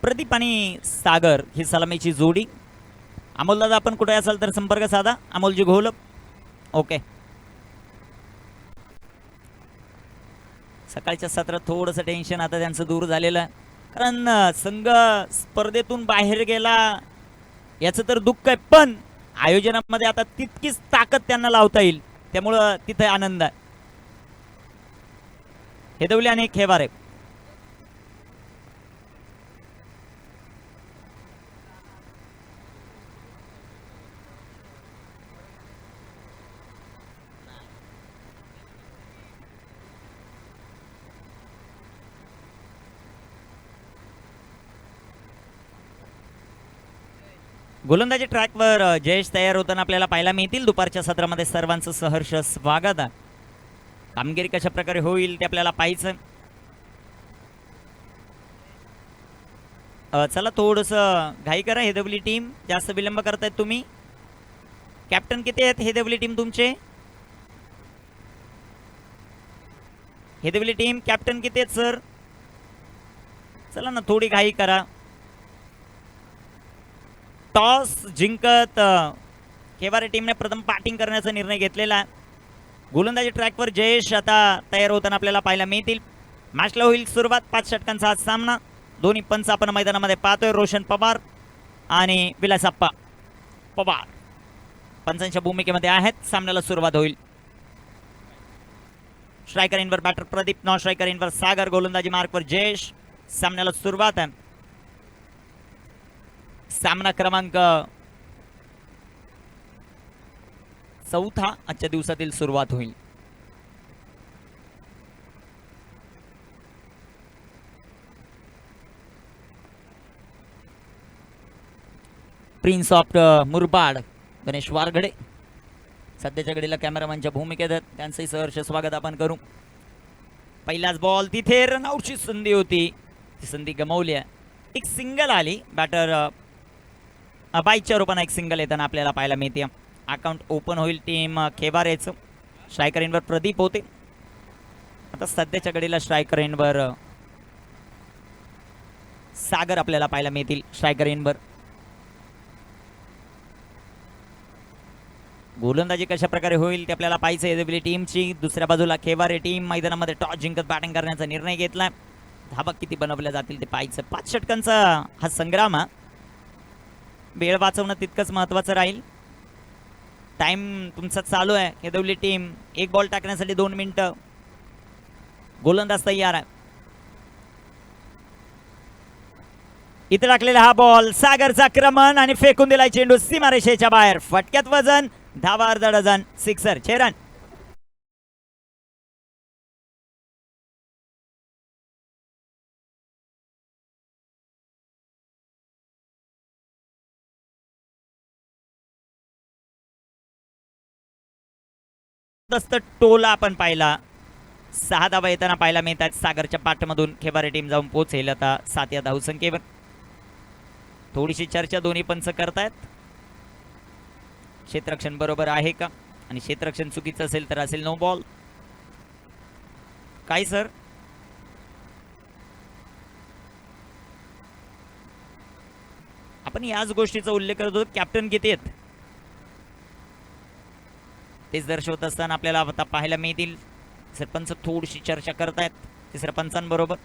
प्रदीप आणि सागर ही सलामीची जोडी. अमोलदादा आपण कुठे असाल तर संपर्क साधा. अमोलजी घोलप. ओके. सकाळच्या सत्रात थोडंसं टेन्शन आता त्यांचं दूर झालेलं आहे, कारण संघ स्पर्धेतून बाहेर गेला याचं तर दुःख आहे, पण आयोजनामध्ये आता तितकीच ताकद त्यांना लावता येईल, त्यामुळं तिथे आनंद आहे. हेदवली आणि खेवारे. गोलंदाजी ट्रॅकवर जयेश तयार होताना आपल्याला पाहायला मिळतील. दुपारच्या सत्रामध्ये सर्वांचं सहर्ष स्वागत आहे. कामगिरी कशा प्रकारे होईल ते आपल्याला पाहायचं. चला थोडंसं घाई करा हेदवली टीम, जास्त विलंब करतायत तुम्ही. कॅप्टन किती आहेत हेदवली टीम तुमचे? हेदवली टीम कॅप्टन किती आहेत सर? चला ना थोडी घाई करा. टॉस जिंकत केवारे टीमने प्रथम बॅटिंग करण्याचा निर्णय घेतलेला आहे. गोलंदाजी ट्रॅकवर जयेश आता तयार होताना आपल्याला पाहायला मिळतील. मॅचला होईल सुरुवात. 5 षटकांचा हा सामना. दोन्ही पंच आपण मैदानामध्ये पाहतोय. रोशन पवार आणि विलासप्पा पवार पंचांच्या भूमिकेमध्ये आहेत. सामन्याला सुरुवात होईल. स्ट्रायकर इनवर बॅटर प्रदीप, नॉन स्ट्रायकर इनवर सागर, गोलंदाजी मार्कवर जयेश. सामन्याला सुरुवात आहे. सामना क्रमांक 4 आजच्या दिवसातील सुरुवात होईल. प्रिन्स ऑफ मुरबाड गणेश वारगडे सध्याच्या घडीला कॅमेरामॅनच्या भूमिकेत आहेत, त्यांचंही सहर्ष स्वागत आपण करू. पहिलाच बॉल, तिथे रनआउटची संधी होती, ती संधी गमावली आहे. एक सिंगल आली. बॅटर बाईकच्या रूपाने एक सिंगल येताना आपल्याला पाहायला मिळते. अकाउंट ओपन होईल टीम खेवारेचं. स्ट्रायकर इनवर प्रदीप होते. आता सध्याच्या घडीला स्ट्रायकर इनवर सागर आपल्याला पाहायला मिळतील. स्ट्रायकर इनवर गोलंदाजी कशा प्रकारे होईल ते आपल्याला पाहायचं आहे टीमची. दुसऱ्या बाजूला खेवारे टीम मैदानामध्ये टॉस जिंकत बॅटिंग करण्याचा निर्णय घेतलाय. धाबा किती बनवल्या जातील ते पाहायचं. 5 षटकांचा हा संग्राम. वेळ वाचवणं तितकंच महत्वाचं राहील. टाइम तुमचा चालू आहे. हेदवली टीम एक बॉल टाकण्यासाठी 2 मिनिटं. गोलंदाज तयार आहे. इथे टाकलेला हा बॉल, सागरचा आक्रमण आणि फेकून दिलाय चेंडू सीमारेषेच्या बाहेर. फटक्यात वजन, धावा अर्धा डझन, सिक्सर. 6 रन. टोला आपण पाहिला. 6 धावा येताना पाहायला मिळतात. सागरच्या पाठमधून खेवारे टीम जाऊन पोहोचेल आता 7 या धावसंख्येवर. थोडीशी चर्चा दोन्ही पंच करतायत. क्षेत्ररक्षण बरोबर आहे का, आणि क्षेत्ररक्षण चुकीचं असेल तर असेल नो बॉल. काय सर? आपण याच गोष्टीचा उल्लेख करत होतो. कॅप्टन किती आहेत तेच दर्शवत असताना आपल्याला आता पाहायला मिळतील. सरपंच थोडीशी चर्चा करतायत तिसऱ्या पंचांबरोबर.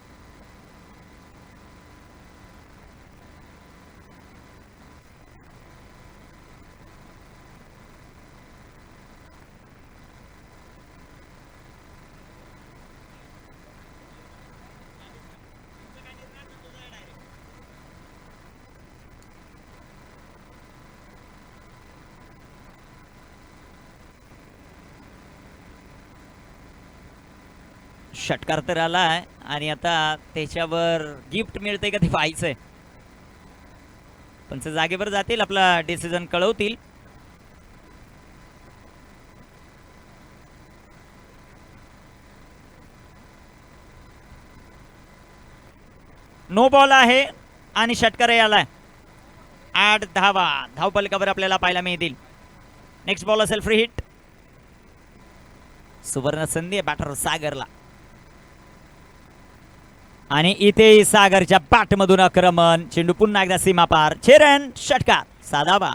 षटकार तर आलाय आणि आता त्याच्यावर गिफ्ट मिळते का ते पाहायचंय. पंच जागेवर जातील, आपला डिसिजन कळवतील. नो बॉल आहे आणि षटकारही आलाय. 8 धावा धावफलकावर आपल्याला पाहायला मिळतील. नेक्स्ट बॉल असेल फ्री हिट. सुवर्ण संधी आहे बॅटर सागरला. आणि इथे सागरच्या बॅटमधून आक्रमण, चेंडू पुन्हा एकदा सीमा पार, 6 रन, षटकार, साधावा.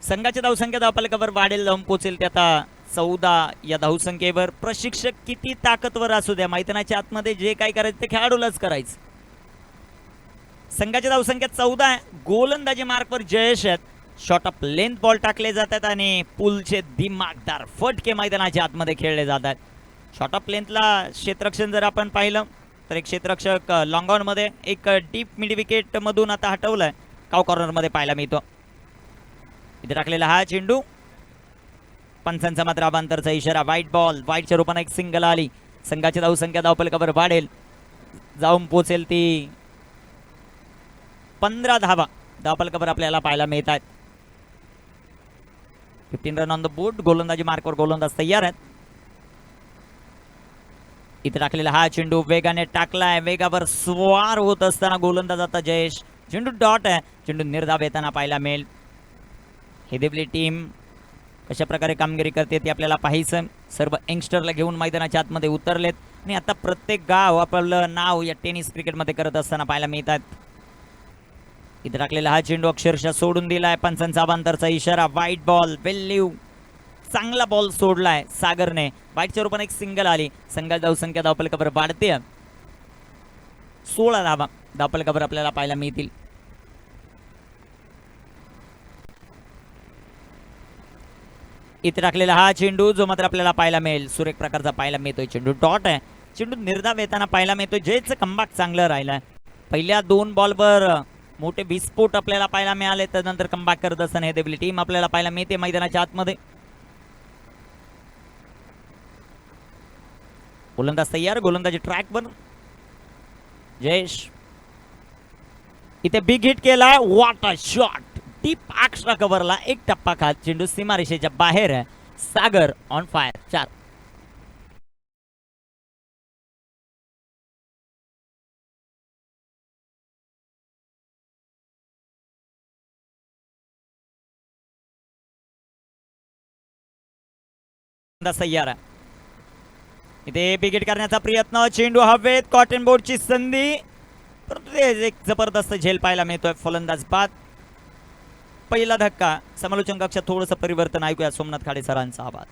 संघाची धावसंख्या धावफलकावर वाढेल, जाऊन पोहोचेल ते आता 14 या धावसंख्येवर. प्रशिक्षक किती ताकदवर असू द्या, मैदानाच्या आतमध्ये जे काय करायचं ते खेळाडूलाच करायचं. संघाची धावसंख्या 14 आहे. गोलंदाजी मार्कवर जयेश आहेत. शॉट ऑफ लेंथ बॉल टाकले जातात आणि पुलचे दिमागदार फटके मैदानाच्या आतमध्ये खेळले जातात. शॉट ऑफ लेंथला क्षेत्ररक्षण जर आपण पाहिलं तर एक क्षेत्ररक्षक लॉंग ऑन मध्ये एक डीप मिड विकेट मधून आता हटवलाय, काव कॉर्नर मध्ये पाहायला मिळतो. इथे टाकलेला हा चेंडू, पंचांचा मात्र अबांतरचा इशारा. व्हाईट बॉल, व्हाईटच्या रूपाने एक सिंगल आली. संघाची धावसंख्या धावफलकावर वाढेल, जाऊन पोहोचेल ती 15 धावा धावफलकावर आपल्याला पाहायला मिळत आहेत. 15 रन ऑन द बोर्ड. गोलंदाजी मार्कवर गोलंदाज तयार आहेत. इथे टाकलेला हा चेंडू वेगाने टाकलाय, वेगावर स्वार होत असताना गोलंदाज आता जयेश. चेंडू डॉट आहे, चेंडू निर्धाव येताना पाहायला मिळेल. हेदेवली टीम कशा प्रकारे कामगिरी करते ते आपल्याला पाहायचं. सर्व यंगस्टरला घेऊन मैदानाच्या आतमध्ये उतरलेत आणि आता प्रत्येक गाव आपलं नाव या टेनिस क्रिकेटमध्ये करत असताना पाहायला मिळतात. इथे टाकलेला हा चेंडू अक्षरशः सोडून दिलाय, पंचांचा अबांतरचा इशारा. व्हाईट बॉल, वेल लिव्ह, चांगला बॉल सोडलाय सागरने. व्हाईटच्या रूपाने एक सिंगल आली. संघाची धावसंख्या धावफलकावर वाढते, 16 धावा धावफलकावर आपल्याला पाहायला मिळतील. इथे टाकलेला हा चेंडू जो मात्र आपल्याला पाहायला मिळेल, सुरेख प्रकारचा पाहायला मिळतोय. चेंडू डॉट आहे, चेंडू निर्धाव येताना पाहायला मिळतोय. जयचं कमबॅक चांगलं राहिलंय. पहिल्या 2 बॉलवर मोठे विस्फोट आपल्याला पाहायला मिळाले, त्यानंतर कमबॅक करत असताना हेदेवली टीम आपल्याला पाहायला मिळते मैदानाच्या आतमध्ये. गोलंदाज तयार, गोलंदाजी ट्रॅकवर जयेश. इथे बिग हिट केला, what a shot, deep extra कव्हरला एक टप्पा खात, चेंडू सीमारेषेच्या बाहेर आहे. Sagar on fire, 4. तयार आहे. इथे बिगेट करण्याचा प्रयत्न, चेंडू हवेत, कॉटन बोर्डची संधी, परंतु ते एक जबरदस्त झेल पाहायला मिळतोय. फलंदाज बाद. पहिला धक्का. समालोचन कक्षात थोडंसं परिवर्तन ऐकूया सोमनाथ खाडे सरांचा आवाज.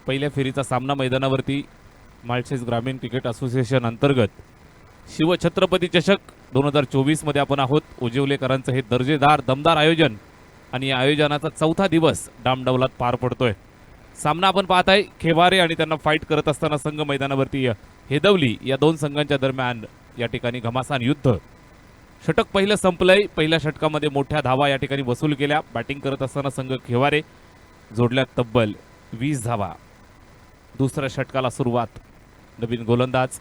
पहिल्या फेरीचा सामना मैदानावरती माळशेज ग्रामीण क्रिकेट असोसिएशन अंतर्गत शिवछत्रपती चषक 2024 मध्ये आपण आहोत. उजिवलेकरांचं हे दर्जेदार दमदार आयोजन आणि या आयोजनाचा 4था दिवस डामडौलात पार पडतोय. सामना आपण पाहत आहे खेवारे आणि त्यांना फाईट करत असताना संघ मैदानावरती हेदवली या 2 संघांच्या दरम्यान या ठिकाणी घमासान युद्ध. षटक पहिलं संपलंय. पहिल्या षटकामध्ये मोठ्या धावा या ठिकाणी वसूल केल्या. बॅटिंग करत असताना संघ खेवारे जोडल्या तब्बल 20 धावा. दुसऱ्या षटकाला सुरुवात. नवीन गोलंदाज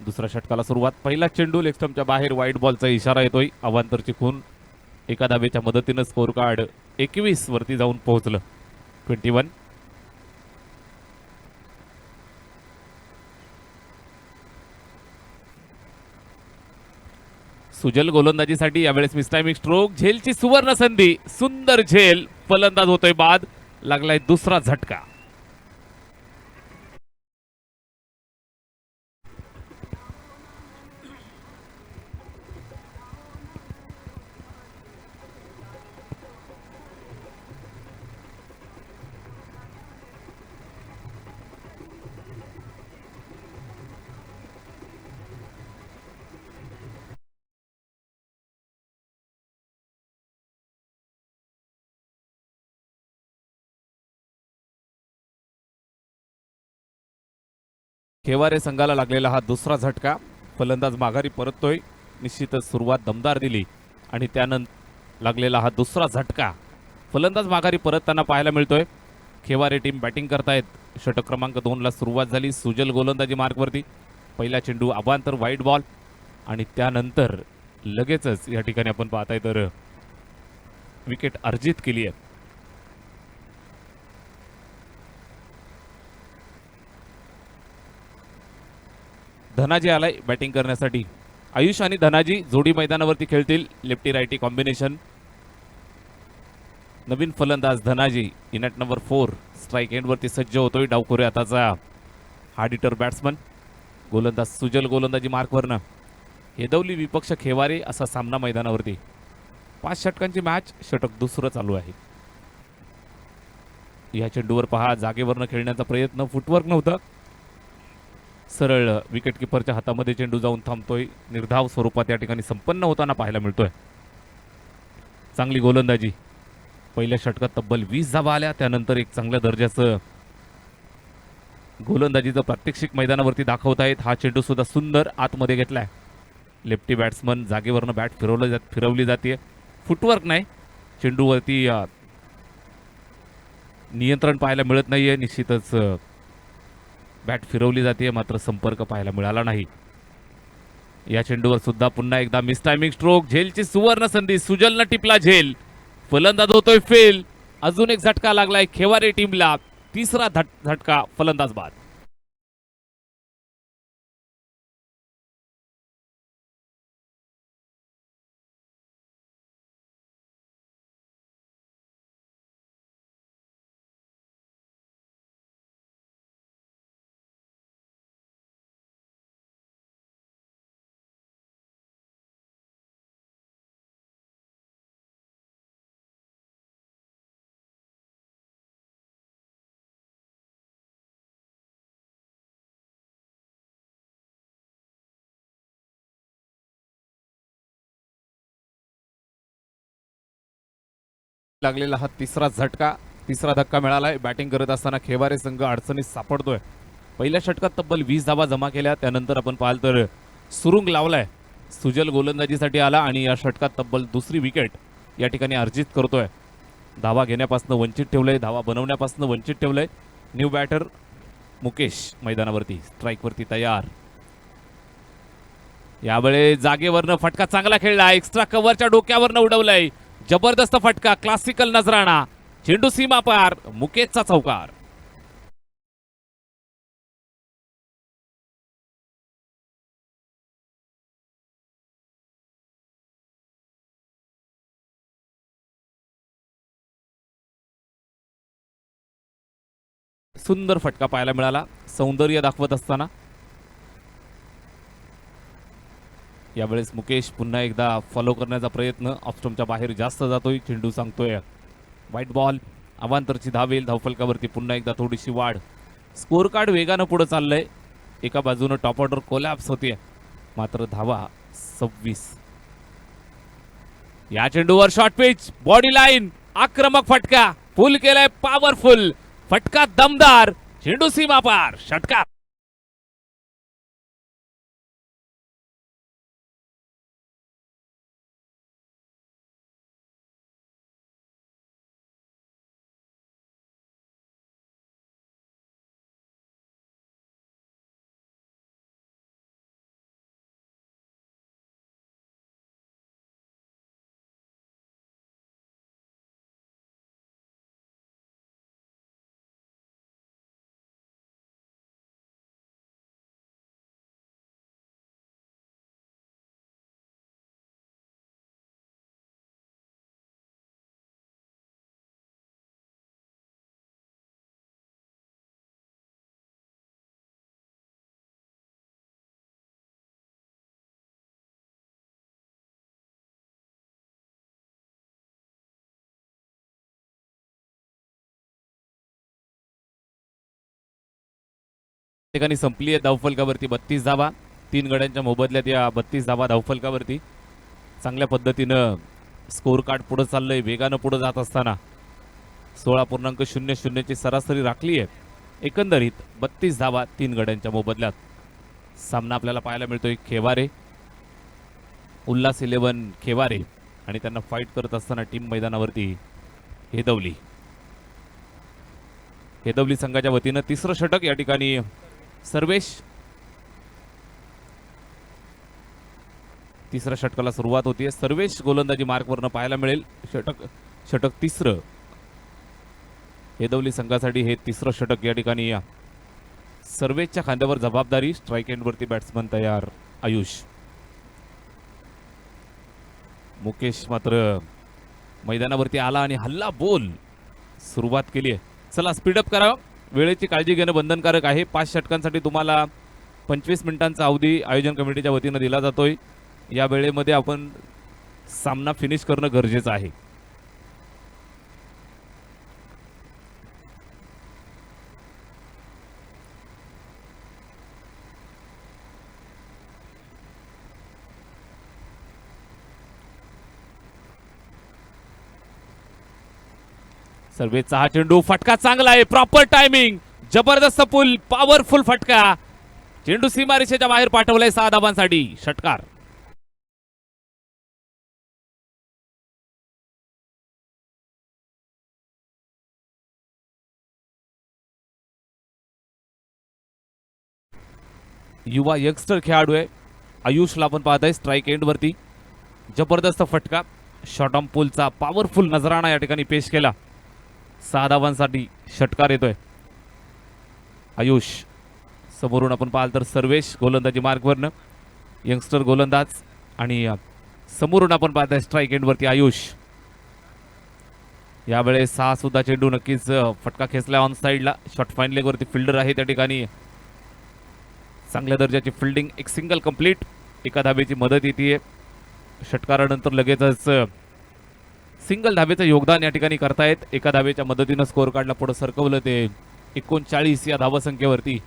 दुसऱ्या षटकाला सुरुवात. पहिला चेंडू लेग स्टंपच्या बाहेर, व्हाईट बॉलचा इशारा येतोय. अवांतरची खून. एका धावेच्या मदतीनं स्कोर कार्ड 21 वरती जाऊन पोहोचलं. 21. सुजल गोलंदाजीसाठी यावेळेस मिसटायमिंग स्ट्रोक. झेलची सुवर्ण संधी. सुंदर झेल. फलंदाज होतोय बाद. लागलाय दुसरा झटका. खेवारे संघाला लागलेला हा दुसरा झटका. फलंदाज माघारी परततोय. निश्चितच सुरुवात दमदार दिली आणि त्यानंतर लागलेला हा दुसरा झटका फलंदाज माघारी परतताना पाहायला मिळतोय. खेवारे टीम बॅटिंग करतायत. षटक क्रमांक 2 ला सुरुवात झाली. सुजल गोलंदाजी मार्कवरती. पहिला चेंडू अवांतर वाईट बॉल आणि त्यानंतर लगेचच या ठिकाणी आपण पाहताय तर विकेट अर्जित केली आहे. धनाजी आलाय बॅटिंग करण्यासाठी. आयुष आणि धनाजी जोडी मैदानावरती खेळतील. Lefty righty combination. नवीन फलंदाज Dhanaji in at number 4 strike एंडवरती सज्ज होतोय. डावखोरे हाताचा हार्ड हिटर बॅट्समन. गोलंदाज सुजल गोलंदाजी मार्कवरनं. हेदवली विपक्ष खेवारे असा सामना मैदानावरती. 5 षटकांची मॅच. षटक दुसरं चालू आहे. या चेंडूवर पहा जागेवरनं खेळण्याचा प्रयत्न. फुटवर्क नव्हतं. सरळ विकेट किपरच्या हातामध्ये चेंडू जाऊन थांबतोय. निर्धाव स्वरूपात या ठिकाणी संपन्न होताना पाहायला मिळतोय. चांगली गोलंदाजी. पहिल्या षटकात तब्बल 20 धावा आल्या. त्यानंतर एक चांगल्या दर्जाचं गोलंदाजीचं प्रात्यक्षिक मैदानावरती दाखवत आहेत. हा चेंडू सुद्धा सुंदर आतमध्ये घेतलाय. लेफ्टी बॅट्समन जागेवरनं बॅट फिरवली जाते. फुटवर्क नाही. चेंडूवरती नियंत्रण पाहायला मिळत नाहीये. निश्चितच बॅट फिरवली जाते मात्र संपर्क पाहायला मिळाला नाही. या चेंडूवर सुद्धा पुन्हा एकदा मिस टायमिंग स्ट्रोक. झेलची सुवर्ण संधी. सुजलनं टिपला झेल. फलंदाज होतोय फेल. अजून एक झटका लागलाय खेवारे टीमला. तिसरा झटका फलंदाज बाद. लागलेला हा तिसरा झटका. तिसरा धक्का मिळालाय. बॅटिंग करत असताना खेवारे संघ अडचणीत सापडतोय. पहिल्या षटकात तब्बल 20 धावा जमा केल्या. त्यानंतर आपण पाहाल तर सुरुंग लावलाय. सुजल गोलंदाजीसाठी आला आणि या षटकात तब्बल दुसरी विकेट या ठिकाणी अर्जित करतोय. धावा घेण्यापासून वंचित ठेवलंय. धावा बनवण्यापासून वंचित ठेवलंय. न्यू बॅटर मुकेश मैदानावरती स्ट्राईकवरती तयार. यावेळी जागेवरनं फटका चांगला खेळला. एक्स्ट्रा कव्हरच्या डोक्यावरनं उडवलंय. जबरदस्त फटका. क्लासिकल नजराणा. चेंडू सीमा पार. मुकेशचा चौकार. सुंदर फटका पाहायला मिळाला. सौंदर्य दाखवत असताना यावेळेस मुकेश पुन्हा एकदा फॉलो करण्याचा प्रयत्न. ऑफस्टम्पच्या बाहेर जास्त जातोय. चेंडू सांगतोय वाईट बॉल. अवांतरची धावेल. धावफलकावरती पुन्हा एकदा थोडीशी वाढ. स्कोर कार्ड वेगानं पुढे चाललंय. एका बाजूनं टॉप ऑर्डर कोलॅप्स होते मात्र धावा 26. या चेंडूवर शॉर्ट पिच. Body line. आक्रमक फटका. फुल केलाय. पॉवरफुल फटका. दमदार. चेंडू सीमा पार. षटकार. ठिकाणी संपली आहे धावफलकावरती 32 धावा. 3 गड्यांच्या मोबदल्यात या 32 धावा धावफलकावरती. चांगल्या पद्धतीनं स्कोर कार्ड पुढे चाललंय. वेगानं पुढे जात असताना 16.00 ची सरासरी राखली आहे. एकंदरीत 32 धावा 3 गड्यांच्या मोबदल्यात. सामना आपल्याला पाहायला मिळतोय खेवारे, उल्हास 11 खेवारे आणि त्यांना फाईट करत असताना टीम मैदानावरती हेदवली. हेदवली संघाच्या वतीनं तिसरं षटक या ठिकाणी सर्वेश. तिसऱ्या षटकाला सुरुवात होतीये. सर्वेश गोलंदाजी मार्कवरनं पाहायला मिळेल. षटक तिसरं हेदवली संघासाठी हे तिसरं षटक या ठिकाणी सर्वेशच्या खांद्यावर जबाबदारी. स्ट्राईक एंडवरती बॅट्समन तयार आयुष. मुकेश मात्र मैदानावरती आला आणि हल्ला बोल सुरुवात केली आहे. चला स्पीडअप करा. वेळेची काळजी घेणं बंधनकारक आहे. 5 षटकांसाठी तुम्हाला 25 मिनिटांचा अवधी आयोजन कमिटीच्या वतीनं दिला जातोय. या वेळेमध्ये आपण सामना फिनिश करणं गरजेचं आहे. सर्वेचा हा चेंडू फटका चांगला आहे. प्रॉपर टायमिंग, जबरदस्त पुल, पॉवरफुल फटका. चेंडू सीमारेषेच्या बाहेर पाठवलाय 6 धावांसाठी. षटकार. युवा यंगस्टर खेळाडू आहे आयुषला आपण पाहताय स्ट्राईक एंड वरती. जबरदस्त फटका, शॉर्ट ऑन पुलचा पॉवरफुल नजराणा या ठिकाणी पेश केला. 6 धावांसाठी षटकार येतोय. आयुष समोरून आपण पाहाल तर सर्वेश गोलंदाजी मार्कवरनं, यंगस्टर गोलंदाज, आणि समोरून आपण पाहताय स्ट्राईक एंड वरती आयुष. यावेळेस हा सुद्धा चेंडू नक्कीच फटका खेचला ऑन साईडला. शॉर्ट फाईन लेग वरती फिल्डर आहे त्या ठिकाणी. चांगल्या दर्जाची फिल्डिंग. एक सिंगल कंप्लीट. एका धाबेची मदत येते. षटकारानंतर लगेचच सिंगल धाबेचं योगदान या ठिकाणी करतायत. एका धाबेच्या मदतीनं स्कोअर कार्डला पुढे सरकवलं ते 39 या धावसंख्येवरती.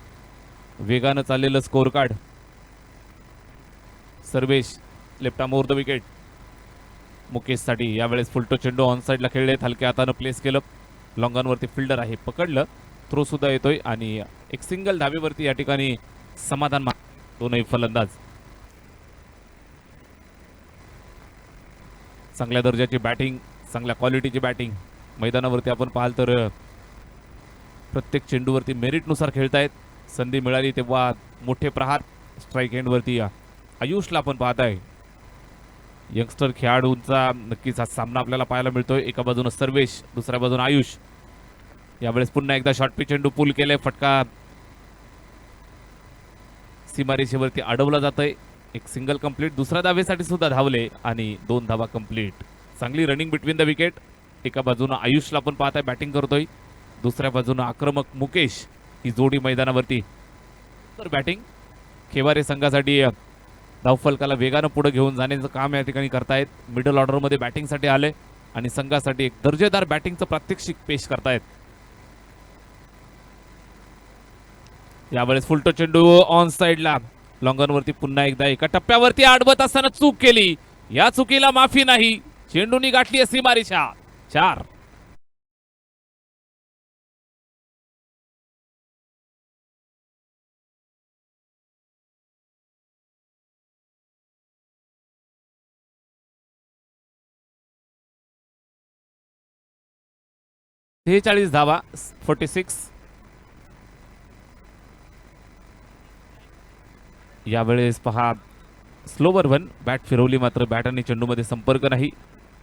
वेगानं चाललेलं score card. Sarvesh left arm over the wicket. मुकेशसाठी यावेळेस फुलटो चेंडू ऑन साईडला खेळलेत. हलक्या हातानं प्लेस केलं. लॉंगॉनवरती फिल्डर आहे, पकडलं. थ्रो सुद्धा येतोय आणि एक सिंगल धाबेवरती या ठिकाणी समाधान. दोनही फलंदाज चांगल्या दर्जाची बॅटिंग, चांगल्या क्वालिटीची बॅटिंग. मैदानावरती आपण पाहाल तर प्रत्येक चेंडूवरती मेरिटनुसार खेळतायत. संधी मिळाली तेव्हा मोठे प्रहार. स्ट्राईक एंडवरती आयुषला आपण पाहताय. यंगस्टर खेळाडूंचा नक्कीच हा सामना आपल्याला पाहायला मिळतोय. एका बाजूने सर्वेश, दुसऱ्या बाजूने आयुष. यावेळेस पुन्हा एकदा शॉर्ट पिच चेंडू पुल केलाय. फटका सीमारेषेवरती अडवला जातोय. एक सिंगल कंप्लीट. दुसऱ्या धावेसाठी सुद्धा धावले आणि 2 धावा कंप्लीट. चांगली रनिंग बिटवीन द विकेट. एका बाजूने आयुषला आपण पाहताय बॅटिंग करतोय, दुसऱ्या बाजूने आक्रमक मुकेश. ही जोडी मैदानावरती तर बॅटिंग. खेवारे संघासाठी धावफलकाला वेगानं पुढे घेऊन जाण्याचं काम या ठिकाणी करतायत. मिडल ऑर्डरमध्ये बॅटिंगसाठी आले आणि संघासाठी एक दर्जेदार बॅटिंगचं प्रात्यक्षिक पेश करतायत. यावेळेस फुलटो चेंडू ऑन साईडला. लॉंगॉनवरती पुन्हा एकदा एका टप्प्यावरती आडवत असताना चूक केली. या चुकीला माफी नाही. चेंडूनी गाठली सीमारेषा. 4. -46 धावा. 46. यावेळेस पहा स्लोवर वन. बॅट फिरवली मात्र बॅट आणि चेंडूमध्ये संपर्क नाही.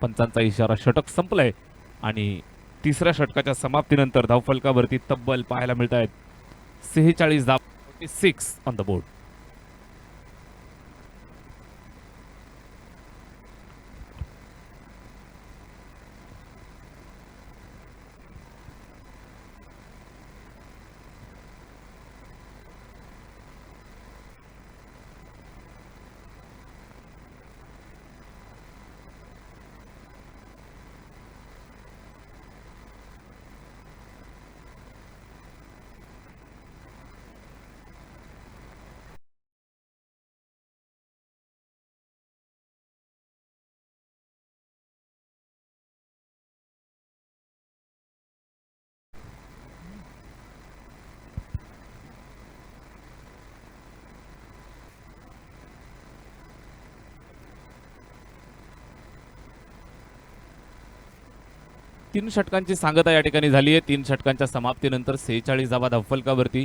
पंचांचा इशारा. षटक संपलंय आणि तिसऱ्या षटकाच्या समाप्तीनंतर धावफलकावरती तब्बल पाहायला मिळत आहेत 46 धावा. 46 ऑन द बोर्ड. 3 षटकांची सांगता या ठिकाणी झाली आहे. 3 षटकांच्या समाप्तीनंतर 46 धावा धावफलकावरती.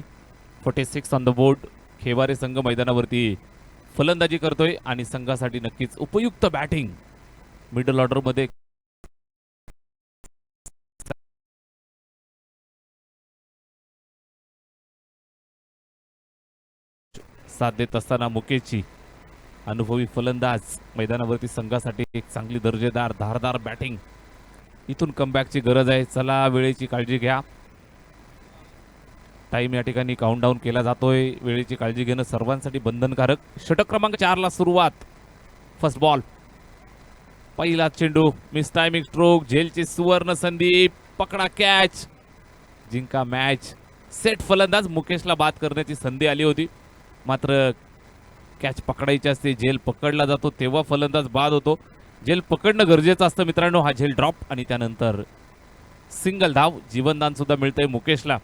46 ऑन द बोर्ड. खेवारे संघ मैदानावरती फलंदाजी करतोय आणि संघासाठी नक्कीच उपयुक्त बॅटिंग मिडल ऑर्डर मध्ये साथ देत असताना मुकेशची अनुभवी फलंदाज मैदानावरती संघासाठी एक चांगली दर्जेदार धारदार बॅटिंग. इथून कमबॅकची गरज आहे. चला वेळेची काळजी घ्या. टाइम या ठिकाणी काउंटडाऊन केला जातोय. वेळेची काळजी घेणं सर्वांसाठी बंधनकारक. षटक क्रमांक 4 ला सुरुवात. First ball. पहिला चेंडू. Miss timing stroke. झेलची सुवर्ण संधी. पकडा कॅच. जिंका मॅच. सेट फलंदाज मुकेशला बाद करण्याची संधी आली होती, मात्र कॅच पकडायची असते. झेल पकडला जातो तेव्हा फलंदाज बाद होतो. झेल पकडणं गरजेचं असतं मित्रांनो. हा झेल ड्रॉप आणि त्यानंतर सिंगल धाव. जीवनदान सुद्धा मिळतंय मुकेशला.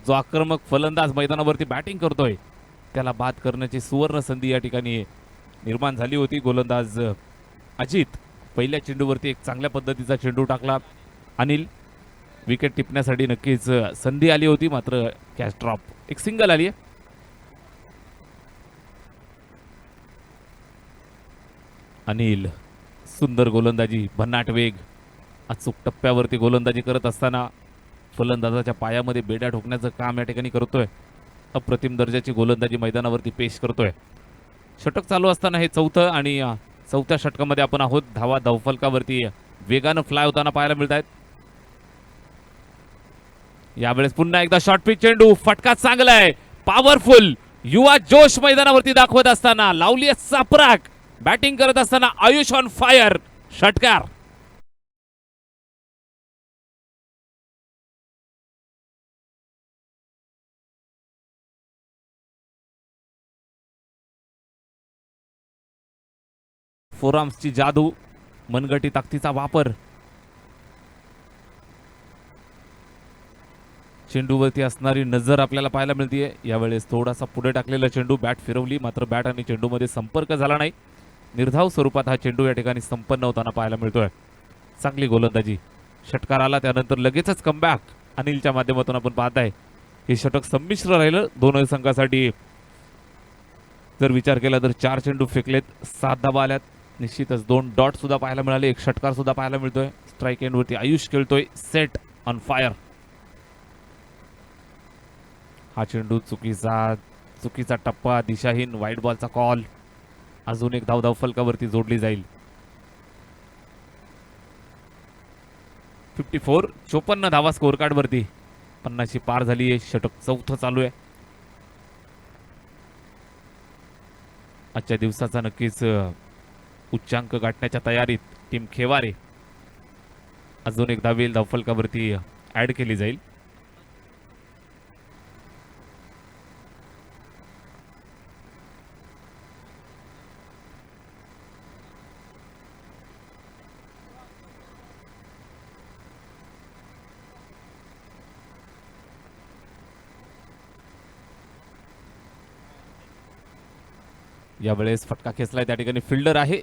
जो आक्रमक फलंदाज मैदानावरती बॅटिंग करतोय त्याला बाद करण्याची सुवर्ण संधी या ठिकाणी निर्माण झाली होती. गोलंदाज अजित पहिल्या चेंडूवरती एक चांगल्या पद्धतीचा चेंडू टाकला. अनिल विकेट टिपण्यासाठी नक्कीच संधी आली होती, मात्र कॅच ड्रॉप. एक सिंगल आली आहे. अनिल सुंदर गोलंदाजी. भन्नाट वेग. अचूक टप्प्यावरती गोलंदाजी करत असताना फलंदाजाच्या पायामध्ये बेड्या ठोकण्याचं काम या ठिकाणी करतोय. अप्रतिम दर्जाची गोलंदाजी मैदानावरती पेश करतोय. षटक चालू असताना हे चौथं आणि चौथ्या षटकामध्ये आपण आहोत. धावा धावफलकावरती वेगानं फ्लाय होताना पाहायला मिळत आहेत. यावेळेस पुन्हा एकदा शॉर्ट पिच चेंडू. फटका चांगला आहे. पॉवरफुल युवा जोश मैदानावरती दाखवत असताना लावली सापराक. बॅटिंग करत असताना आयुष ऑन फायर. षटकार. फोरआर्म्सची जादू. मनगटी ताकदीचा वापर. चेंडूवरती असणारी नजर आपल्याला पाहायला मिळते. यावेळेस थोडासा पुढे टाकलेला चेंडू. बॅट फिरवली, मात्र बॅट आणि चेंडूमध्ये संपर्क झाला नाही. निर्धाव स्वरूपात हा चेंडू या ठिकाणी संपन्न होताना पाहायला मिळतोय. चांगली गोलंदाजी. षटकार आला त्यानंतर लगेचच कमबॅक अनिलच्या माध्यमातून आपण पाहताय. हे षटक संमिश्र राहिलं दोनही संघासाठी. जर विचार केला तर 4 चेंडू फेकलेत, 7 धावा आल्यात. निश्चितच 2 डॉट सुद्धा पाहायला मिळाले. एक षटकार सुद्धा पाहायला मिळतोय. स्ट्राईक एंडवरती आयुष खेळतोय. Set on fire. हा चेंडू चुकीचा टप्पा. दिशाहीन. वाईट बॉलचा कॉल. अजून एक धाव धावफलकावरती जोडली जाईल. 54. 54 धावा स्कोर कार्ड वरती. 50ची पार झाली आहे. षटक चौथं चालू आहे. आजच्या दिवसाचा नक्कीच उच्चांक गाठण्याच्या तयारीत टीम खेवारे. अजून एक धावेल धावफलकावरती ऍड केली जाईल. यावेळेस फटका खेचलाय. त्या ठिकाणी फिल्डर आहे.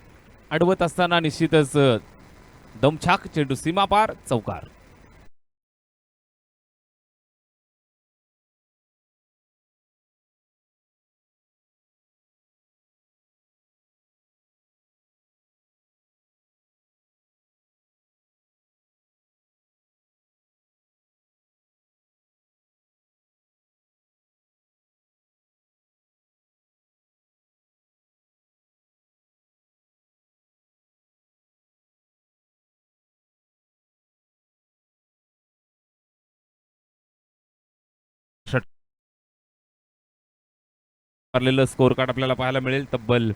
अडवत असताना निश्चितच दमछाक. चेंडू सीमा पार. चौकार. मारलेलं स्कोर कार्ड आपल्याला पाहायला मिळेल. तब्बल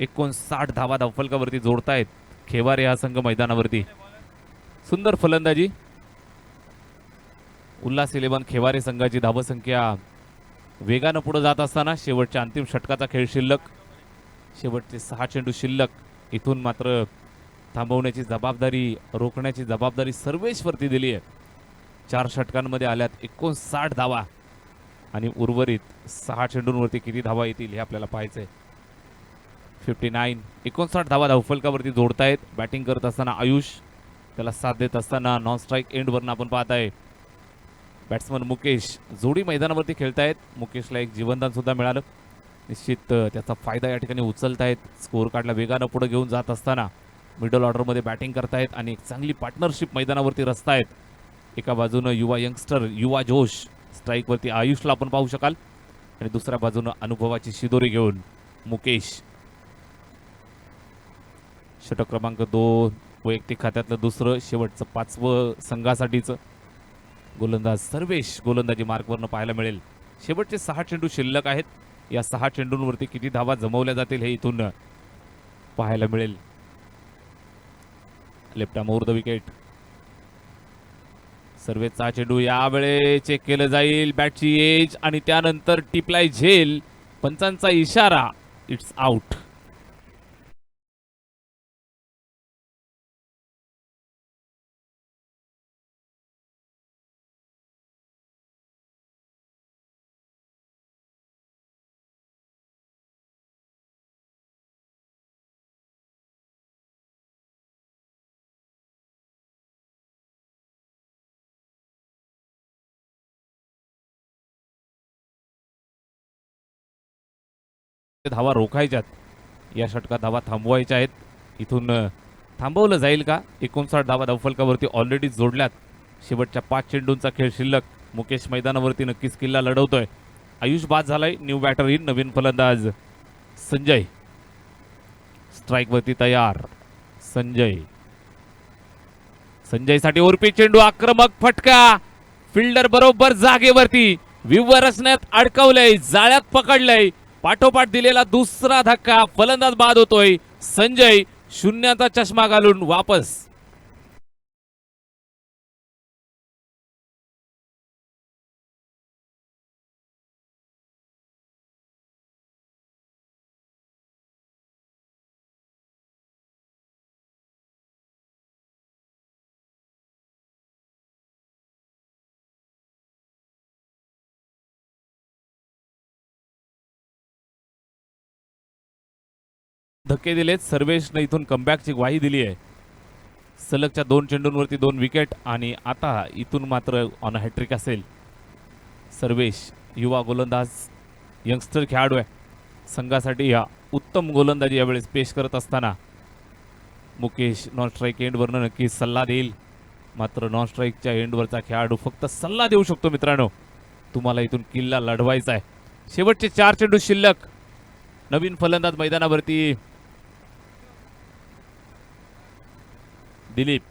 59 धावा धावफलकावरती जोडतायत खेवारे हा संघ मैदानावरती. सुंदर फलंदाजी. उल्हास 11 खेवारे संघाची धावसंख्या वेगानं पुढे जात असताना शेवटच्या अंतिम षटकाचा खेळ शिल्लक. शेवटचे 6 चेंडू शिल्लक. इथून मात्र थांबवण्याची जबाबदारी, रोखण्याची जबाबदारी सर्वेशवरती दिली आहे. 4 षटकांमध्ये आल्यात 59 धावा आणि उर्वरित 6 चेंडूंवरती किती धावा येतील हे आपल्याला पाहायचंय. 59. 59 धावा धावफलकावरती जोडतायत. बॅटिंग करत असताना आयुष. त्याला साथ देत असताना नॉन स्ट्राईक एंडवरनं आपण पाहत आहे बॅट्समन मुकेश जोडी मैदानावरती खेळतायत. मुकेशला एक जीवनदान सुद्धा मिळालं. निश्चित त्याचा फायदा या ठिकाणी उचलतायत. स्कोर कार्डला वेगानं पुढे घेऊन जात असताना मिडल ऑर्डरमध्ये बॅटिंग करतायत आणि एक चांगली पार्टनरशिप मैदानावरती रचतायत. एका बाजूनं युवा यंगस्टर युवा जोश स्ट्राईकवरती आयुषला आपण पाहू शकाल आणि दुसऱ्या बाजूनं अनुभवाची शिदोरी घेऊन मुकेश. षटक क्रमांक 2 वैयक्तिक खात्यातलं दुसरं शेवटचं 5वं संघासाठीचं. गोलंदाज सर्वेश गोलंदाजी मार्कवरनं पाहायला मिळेल. शेवटचे 6 चेंडू शिल्लक आहेत. या 6 चेंडूंवरती किती धावा जमवल्या जातील हे इथून पाहायला मिळेल. Left arm over the wicket. सर्वेचा चेंडू यावेळे चेक केलं जाईल. बॅटची एज आणि त्यानंतर टिपलाय झेल. पंचांचा इशारा. It's out. धावा रोखायच्यात. या षटकात धावा थांबवायच्या आहेत. इथून थांबवलं जाईल का? 59 धावा धावफलकावरती ऑलरेडी जोडल्यात. शेवटच्या 5 चेंडूंचा खेळ शिल्लक. मुकेश मैदानावरती नक्कीच किल्ला लढवतोय. आयुष बाद झालाय. New batter in. नवीन फलंदाज संजय स्ट्राईकवरती तयार. संजयसाठी ओरपी चेंडू. आक्रमक फटका. फिल्डर बरोबर जागेवरती. विवर रचण्यात अडकवलंय. जाळ्यात पकडलंय. पाठोपाठ दिलेला दुसरा धक्का. फलंदाज बाद होतोय. संजय शून्याचा चष्मा घालून वापस. धक्के दिलेत. सर्वेशने इथून कमबॅकची ग्वाही दिली आहे. सलगच्या 2 चेंडूंवरती 2 विकेट आणि आता इथून मात्र ऑन हॅट्रिक असेल. सर्वेश युवा गोलंदाज यंगस्टर खेळाडू आहे. संघासाठी या उत्तम गोलंदाजी यावेळेस पेश करत असताना मुकेश नॉन स्ट्राईक एंडवरनं नक्की सल्ला देईल. मात्र नॉन स्ट्राईकच्या एंडवरचा खेळाडू फक्त सल्ला देऊ शकतो. मित्रांनो, तुम्हाला इथून किल्ला लढवायचा आहे. शेवटचे 4 चेंडू शिल्लक. नवीन फलंदाज मैदानावरती दिलीप.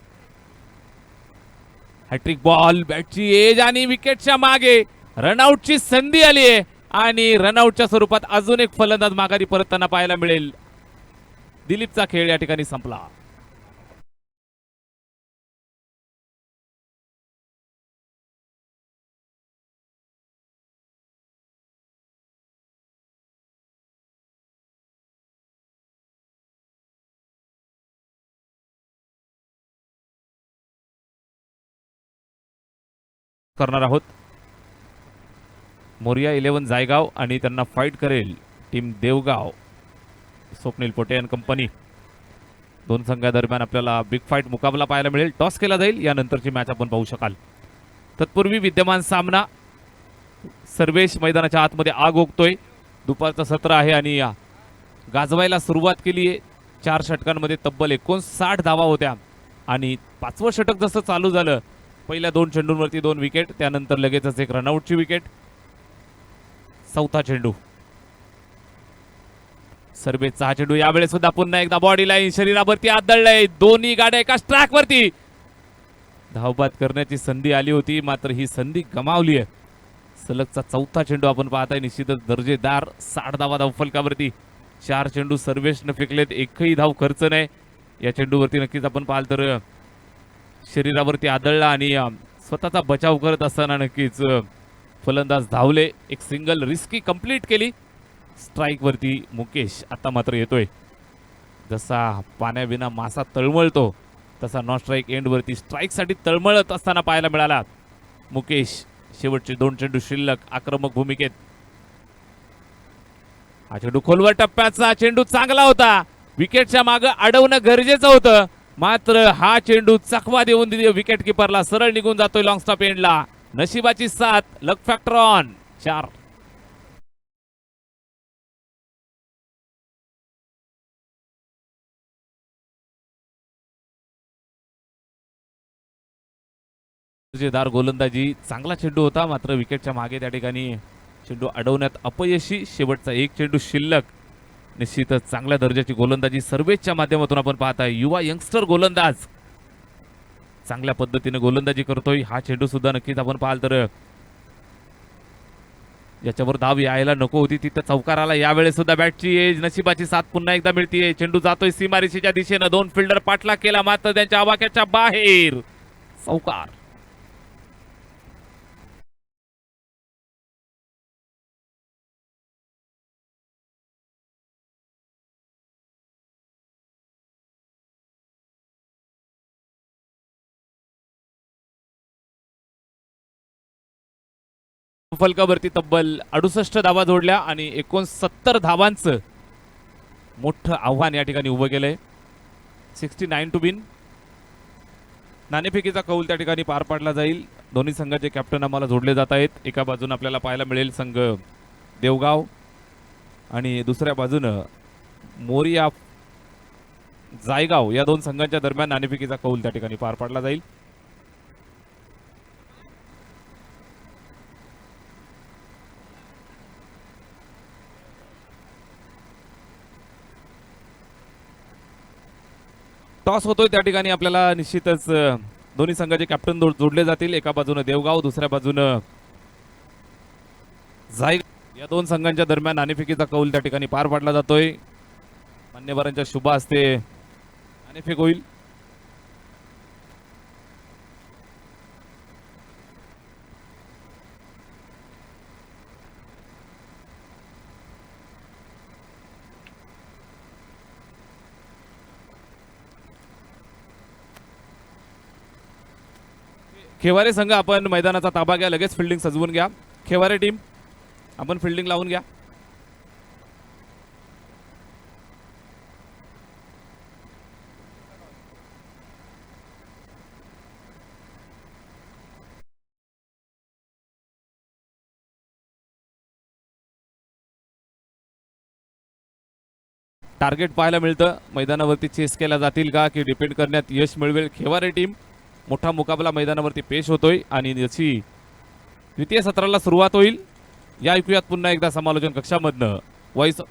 Hat trick ball. बॅटची एज आणि विकेटच्या मागे रनआउटची संधी आली आहे आणि रनआउटच्या स्वरूपात अजून एक फलंदाज माघारी परतताना पाहायला मिळेल. दिलीपचा खेळ या ठिकाणी संपला. करणार आहोत. मोरिया 11 जायगाव आणि त्यांना फाईट करेल team Devgaon. Swapnil Pote and company. दोन संघादरम्यान आपल्याला बिग फाईट मुकाबला पाहायला मिळेल. टॉस केला जाईल. यानंतरची मॅच आपण पाहू शकाल. तत्पूर्वी विद्यमान सामना. सर्वेश मैदानाच्या आतमध्ये आग ओकतोय. दुपारचं सत्र आहे आणि गाजवायला सुरुवात केली आहे. 4 षटकांमध्ये तब्बल 59 धावा होत्या आणि 5वं षटक जसं चालू झालं, पहिल्या 2 चेंडूंवरती 2 विकेट, त्यानंतर लगेचच एक रनआउटची विकेट. 4था चेंडू. सर्वेचा हा चेंडू यावेळेस सुद्धा पुन्हा एकदा बॉडी लाईन शरीरावरती आदळलंय. दोन्ही गाड्या एकाच ट्रॅकवरती. धावबाद करण्याची संधी आली होती, मात्र ही संधी गमावली आहे. सलगचा 4था चेंडू आपण पाहताय. निश्चितच दर्जेदार 60 धावा धावफलकावरती. 4 चेंडू सर्वेशनं फेकलेत. एकही धाव खर्च नाही. या चेंडूवरती नक्कीच आपण पाहाल तर शरीरावरती आदळला आणि स्वतःचा बचाव करत असताना नक्कीच फलंदाज धावले. एक सिंगल रिस्की कंप्लीट केली. स्ट्राईक वरती मुकेश आता मात्र येतोय. जसा पाण्याविना मासा तळमळतो तसा नॉन स्ट्राईक एंडवरती स्ट्राईकसाठी तळमळत असताना पाहायला मिळाला. मुकेश शेवटचे 2 चेंडू शिल्लक. आक्रमक भूमिकेत. हा चेंडू खोलवर टप्प्याचा चेंडू चांगला होता. विकेटच्या मागे अडवणं गरजेचं होतं. मात्र हा चेंडू चकवा देऊन दिली विकेट किपरला, सरळ निघून जातोय लॉंग स्टॉप एंडला. नशिबाची साथ, लक फॅक्टर ऑन. 4. दर्जेदार गोलंदाजी, चांगला चेंडू होता मात्र विकेटच्या मागे त्या ठिकाणी चेंडू अडवण्यात अपयशी. शेवटचा एक चेंडू शिल्लक. निश्चितच चांगल्या दर्जाची गोलंदाजी सर्वेच्या माध्यमातून आपण पाहताय. युवा यंगस्टर गोलंदाज चांगल्या पद्धतीने गोलंदाजी करतोय. हा चेंडू सुद्धा नक्कीच आपण पाहाल तर याच्यावर धाव यायला नको होती, तिथं चौकार आला. यावेळेस सुद्धा बॅटची एज, नशिबाची साथ पुन्हा एकदा मिळतीये. चेंडू जातोय सीमारेषेच्या दिशेनं, 2 फिल्डर पाठलाग केला मात्र त्यांच्या आवाक्याच्या बाहेर. चौकार. फलकावरती तब्बल 68 धावा जोडल्या आणि 69 धावांचं मोठं आव्हान या ठिकाणी उभं केलंय. 69 टू विन. नाणेफेकीचा कौल त्या ठिकाणी पार पाडला जाईल. दोन्ही संघाचे कॅप्टन आम्हाला जोडले जात आहेत. एका बाजूने आपल्याला पाहायला मिळेल संघ देवगाव आणि दुसऱ्या बाजूनं मोरिया जायगाव. या दोन संघांच्या दरम्यान नाणेफेकीचा कौल त्या ठिकाणी पार पाडला जाईल. टॉस होतोय त्या ठिकाणी आपल्याला निश्चितच दोन्ही संघाचे कॅप्टन जोडले जातील. एका बाजूनं देवगाव, दुसऱ्या बाजूनं जाय. या दोन संघांच्या दरम्यान नाणेफेकीचा कौल त्या ठिकाणी पार पाडला जातोय. मान्यवरांच्या शुभ हस्ते नाणेफेक होईल. खेवारे संघ आपण मैदानाचा ताबा घ्या, लगेच फिल्डिंग सजवून घ्या. खेवारे टीम आपण फिल्डिंग लावून घ्या. टार्गेट पाहायला मिळतं. मैदानावरती चेस केला जातील का की डिपेंड करण्यात यश मिळवेल खेवारे टीम. मोठा मुकाबला मैदानावरती पेश होतोय आणि याची द्वितीय सत्राला सुरुवात होईल. या ऐकूयात पुन्हा एकदा समालोचन कक्षामधनं वॉइस.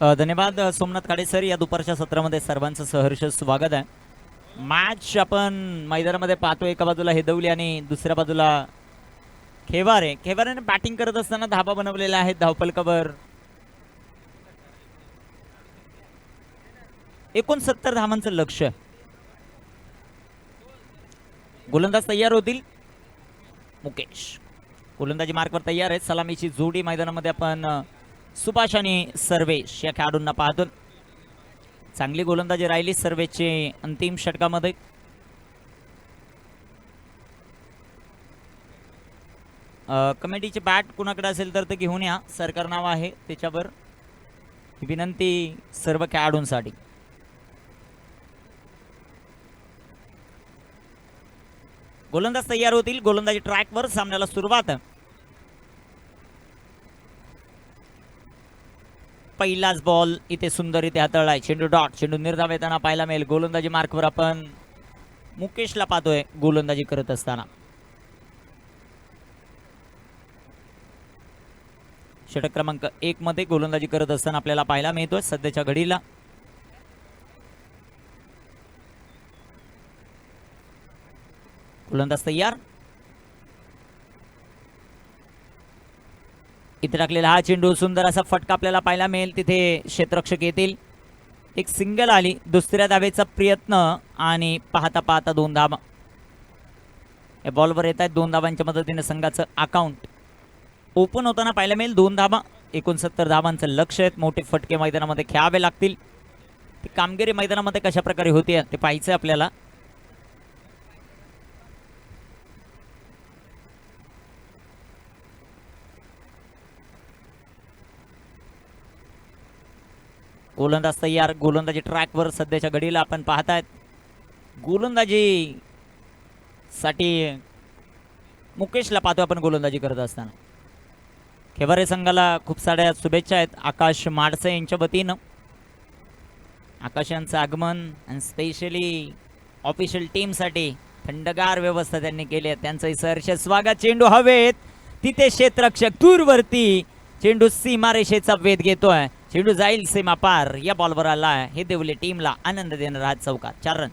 धन्यवाद सोमनाथ खाडे सर. या दुपारच्या सत्रामध्ये सर्वांचं सहर्ष स्वागत आहे. मॅच आपण मैदानामध्ये पाहतो. एका बाजूला हेदवली आणि दुसऱ्या बाजूला खेवारे. खेवारेने बॅटिंग करत असताना धाबा बनवलेला आहे धावपलकावर. 69 धावांचं लक्ष्य. गोलंदाज तयार होतील. मुकेश गोलंदाजी मार्कवर तयार आहेत. सलामीची जोडी मैदानामध्ये आपण सुभाष आणि सर्वेश या खेळाडूंना पाहतो. चांगली गोलंदाजी राहिली सर्वेशची अंतिम षटकामध्ये. कमिटीचे बॅट कुणाकडे असेल तर ते घेऊन या. सरकार नाव आहे त्याच्यावर. ही विनंती सर्व खेळाडूंसाठी. गोलंदाज तयार होतील. गोलंदाजी ट्रॅकवर. सामन्याला सुरुवात. पहिलाच बॉल इथे सुंदर हाताळलाय. चेंडू डॉट. चेंडू निर्धाव येताना पाहायला मिळेल. गोलंदाजी मार्कवर आपण मुकेशला पाहतोय गोलंदाजी करत असताना. षटक क्रमांक 1 मध्ये गोलंदाजी करत असताना आपल्याला पाहायला मिळतोय सध्याच्या घडीला. गोलंदाज तयार. इथे टाकलेला हा चेंडू सुंदर असा फटका आपल्याला पाहायला मिळेल. तिथे क्षेत्ररक्षक येतील. एक सिंगल आली. दुसऱ्या धावेचा प्रयत्न आणि पाहता पाहता 2 धावा या बॉलवर येत आहेत. 2 धावांच्या मदतीने संघाचं अकाउंट ओपन होताना पाहायला मिळेल. 2 धावा. 69 धावांचं लक्ष आहेत. मोठे फटके मैदानामध्ये खेळावे लागतील. ती कामगिरी मैदानामध्ये कशा प्रकारे होती ते पाहायचं आपल्याला. गोलंदाज तयार. गोलंदाजी ट्रॅकवर सध्याच्या घडीला आपण पाहतायत. गोलंदाजी साठी मुकेशला पाहतो आपण गोलंदाजी करत असताना. खेवारे संघाला खूप साऱ्या शुभेच्छा आहेत आकाश माडसे यांच्या वतीनं. आकाश यांचं आगमन आणि स्पेशली ऑफिशियल टीमसाठी थंडगार व्यवस्था त्यांनी केली आहे. त्यांचंही सहर्ष स्वागत. चेंडू हवेत. तिथे क्षेत्ररक्षक दूरवरती. चेंडू सीमारेषेचा वेध घेतोय. चेंडू जाईल सीमा पार. या बॉलवर आलाय. हे देवले टीमला आनंद देणारा हा चौकार. 4 रन.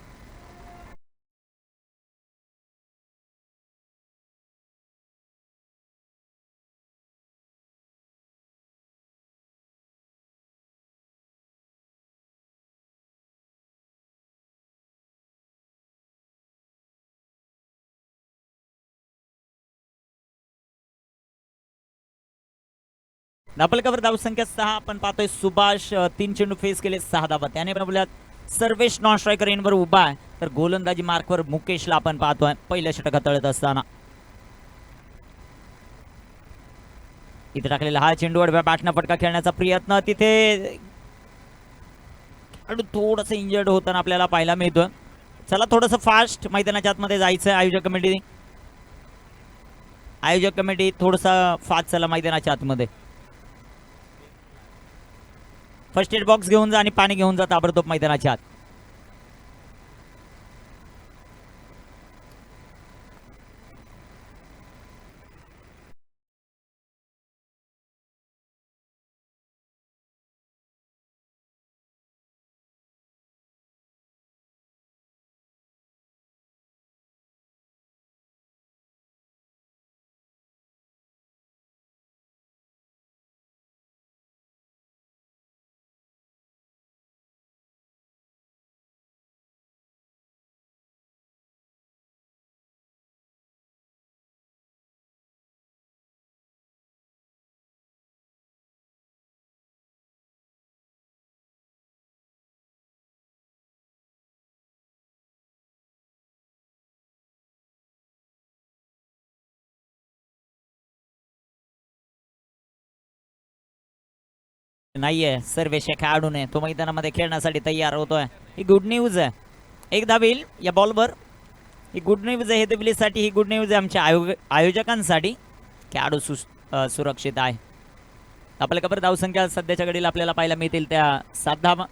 धापलकावर धावसंख्या 6 आपण पाहतोय. सुभाष 3 चेंडू फेस केले. 6 धावा त्याने बनवल्यात. सर्वेश नॉन स्ट्रायकर इनवर उभा आहे. तर गोलंदाजी मार्कवर मुकेशला आपण पाहतोय पहिल्या षटक हाताळत असताना. इथे टाकलेला हा चेंडू अडव्या बॅटनं फटका खेळण्याचा प्रयत्न. तिथे थोडंसं इंजर्ड होताना आपल्याला पाहायला मिळतोय. चला थोडंसं फास्ट मैदानाच्या आतमध्ये जायचं. आयोजक कमिटी थोडंसं फास्ट चला मैदानाच्या आतमध्ये. फर्स्ट एड बॉक्स घेऊन जा आणि पाणी घेऊन जा ताबडतोब मैदानाच्या आत. नाहीये सर्वेश या खेळाडूने. तो मैदानामध्ये खेळण्यासाठी तयार होतोय. ही गुड न्यूज आहे. एक धावेल या बॉलवर. ही गुड न्यूज आहे हेदविलीसाठी. ही गुड न्यूज आहे आमच्या आयोजकांसाठी. खेळाडू सुरक्षित आहे. आपल्या खबर धावसंख्या सध्याच्या घडीला आपल्याला पाहायला मिळतील त्या 7 धावा.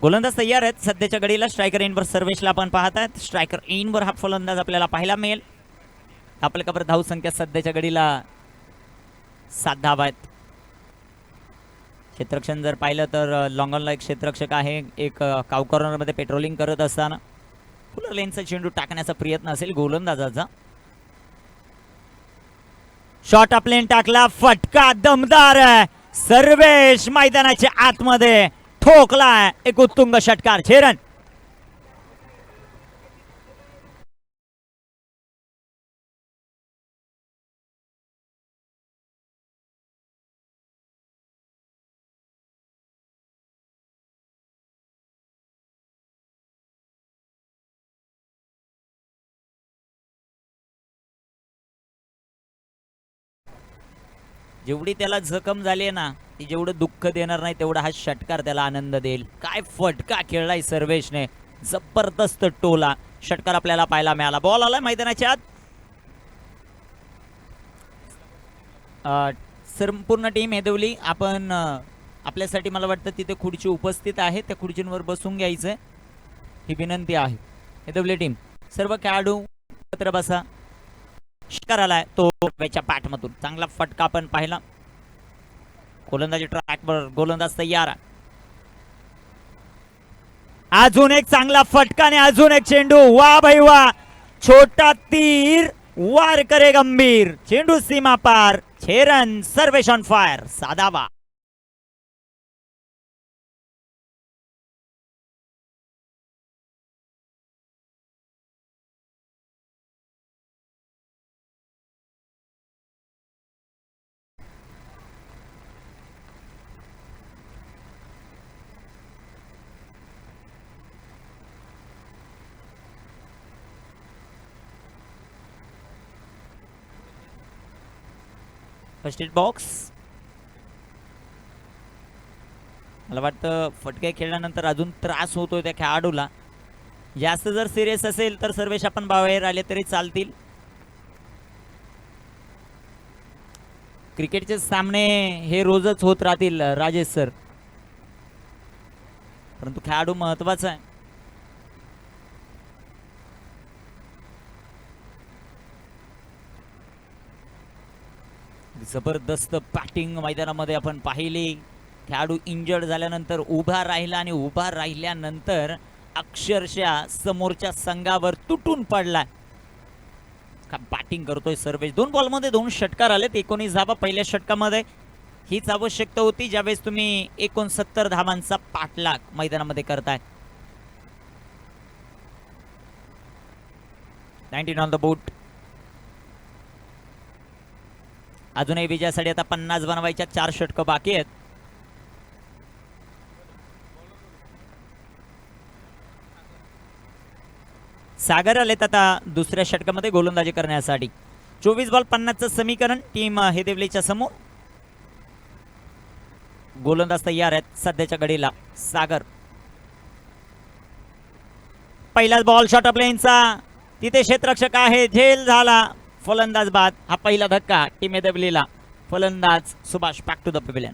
गोलंदाज तयार आहेत सध्याच्या घडीला. स्ट्रायकर इनवर सर्वेशला आपण पाहत आहेत. स्ट्रायकर इनवर हा फलंदाज आपल्याला पाहायला मिळेल. आपल्याकडे धाव संख्या सध्याच्या घडीला 7 धावा आहेत. क्षेत्ररक्षण जर पाहिलं तर लॉंगॉनला एक क्षेत्ररक्षक आहे. एक काव कॉर्नरमध्ये पेट्रोलिंग करत असताना फुलर लेनचा चेंडू टाकण्याचा प्रयत्न असेल गोलंदाजाचा. शॉट आपलेन टाकला, फटका दमदार आहे. सर्वेश मैदानाच्या आतमध्ये ठोकला. एक उत्तुंग षटकार. 6 रन. जेवढी त्याला जखम झाली आहे ना, ती जेवढं दुःख देणार नाही तेवढा हा षटकार त्याला आनंद देईल. काय फटका खेळलाय सर्वेशने, जबरदस्त टोला. षटकार आपल्याला पाहायला मिळाला. बॉल आलाय मैदानाच्या आत. संपूर्ण टीम हेदवली आपण आपल्यासाठी मला वाटतं तिथे खुर्ची उपस्थित आहे, त्या खुर्चींवर बसून घ्यायचंय ही विनंती आहे. हेदवली टीम सर्व खेळाडू एकत्र बसा. षटकार आलाय तो त्याच्या पाठमधून. चांगला फटका आपण पाहिला. गोलंदाजी ट्रॅकवर गोलंदाज तयार. अजून एक चांगला फटका आणि अजून एक चेंडू. वा भाई वा. छोटा तीर वार करे गंभीर. चेंडू सीमा पार. 6 रन. Sarvesh on fire. साधावा. First hit box. मला वाटतं फटके खेळल्यानंतर अजून त्रास होतोय त्या खेळाडूला. जास्त जर सिरियस असेल तर सर्वेश आपण बाहेर आले तरी चालतील. क्रिकेटचे सामने हे रोजच होत राहतील राजेश सर, परंतु खेळाडू महत्वाचा आहे. जबरदस्त बॅटिंग मैदानामध्ये आपण पाहिली. खेळाडू इंजर्ड झाल्यानंतर उभा राहिला आणि उभा राहिल्यानंतर अक्षरशः समोरच्या संघावर तुटून पडला. का बॅटिंग करतोय सर्वेश. 2 बॉलमध्ये 2 षटकार आलेत. 19 धावा पहिल्या षटकामध्ये. हीच आवश्यकता होती ज्यावेळेस तुम्ही 69 धावांचा पाठलाग मैदानामध्ये करताय. 19 ऑन द बोट. अजूनही विजयासाठी आता 50 बनवायच्या. 4 षटकं बाकी आहेत. सागर आलेत आता दुसऱ्या षटकामध्ये गोलंदाजी करण्यासाठी. 24 बॉल 50चं समीकरण टीम हेदेवलीच्या समोर. गोलंदाज तयार आहेत सध्याच्या घडीला. सागर. पहिलाच बॉल शॉर्ट ऑफ लेनचा. तिथे क्षेत्ररक्षक आहे. झेल झाला. फलंदाज बाद. हा पहिला धक्का टीम हेदेवलीला. फलंदाज Subhash back to the pavilion.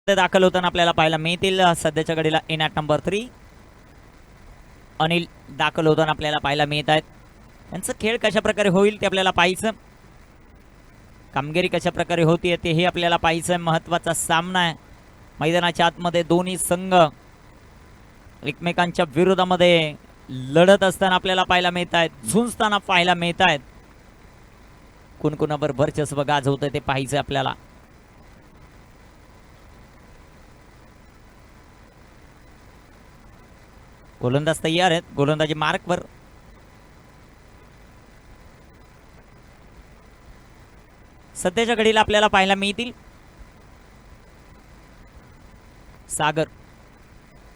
दाखल होताना आपल्याला पाहायला मिळतील. सध्याच्या घडीला इन ॲट नंबर 3 अनिल दाखल होताना आपल्याला पाहायला मिळत आहेत. त्यांचं खेळ कशा प्रकारे होईल ते आपल्याला पाहायचं. कामगिरी कशा प्रकारे होतीये तेही आपल्याला पाहायचं. महत्वाचा सामना आहे. मैदानाच्या आतमध्ये दोन्ही संघ एकमेकांच्या विरोधामध्ये लढत असताना आपल्याला पाहायला मिळत आहेत. झुंजताना पाहायला मिळत आहेत. कुणकुणावर वर्चस्व गाजवतंय ते पाहायचं आपल्याला. गोलंदाज तयार आहेत. गोलंदाजी मार्कवर. सध्याच्या घडीला आपल्याला पाहायला मिळतील सागर.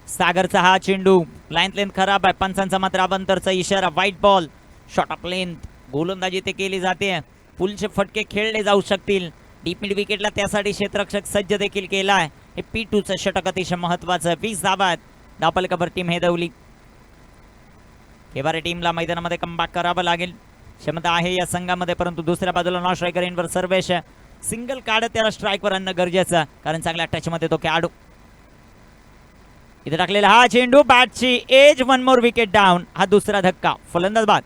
सागरचा हा चेंडू लाईन लेंथ खराब आहे. पंचांचा मात्र अबंतरचा इशारा. White ball. Short of length. गोलंदाजी ते केली जाते. पुलचे फटके खेळले जाऊ शकतील. डीप मिड विकेटला त्यासाठी क्षेत्ररक्षक सज्ज देखील केला आहे. हे P2चं षटक अतिशय महत्वाचं. 20 धाबात धावपलकावर टीम हेदवली. केबारे टीमला मैदानामध्ये कमबॅक करावं लागेल. क्षमता आहे या संघामध्ये, परंतु दुसऱ्या बाजूला नॉन स्ट्रायकर इनवर सर्वेश सिंगल काढत त्याला स्ट्राईकवर आणणं गरजेचं, कारण चांगल्या टचमध्ये तो खेळाडू. इथे टाकलेला हा चेंडू बॅटची एज. 1 more wicket down. हा दुसरा धक्का. फलंदाज बाद.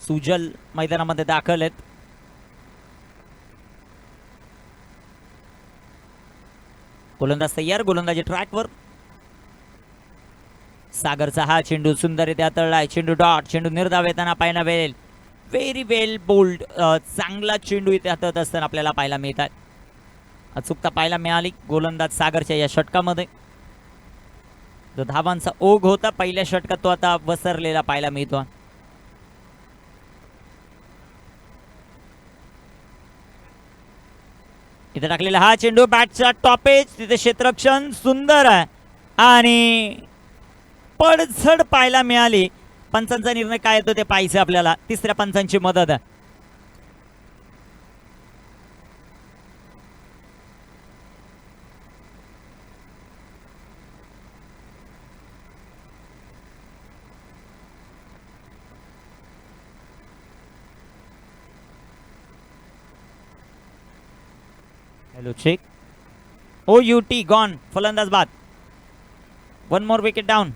सुजल मैदानामध्ये दाखल आहेत. गोलंदाज तयार. गोलंदाजी ट्रॅकवर. सागरचा हा चेंडू सुंदररित्या तळलाय. चेंडू डॉट. चेंडू निर्धाव येताना पाहायला मिळेल. व्हेरी वेल बोल्ड. चांगला चेंडू इथे हातात असताना आपल्याला पाहायला मिळतात. अचूकता पाहायला मिळाली गोलंदाज सागरच्या या षटकामध्ये. जो धावांचा ओघ होता पहिल्या षटकात, तो आता वसरलेला पाहायला मिळतो. इथे टाकलेला हा चेंडू बॅटचा टॉपेज. तिथे क्षेत्ररक्षण सुंदर आहे आणि पडझड पाहायला मिळाली. पंचांचा निर्णय काय येतो ते पाहायचं आपल्याला. तिसऱ्या पंचांची मदत. Hello check. OUT gone. फलंदाज बाद. 1 more wicket down.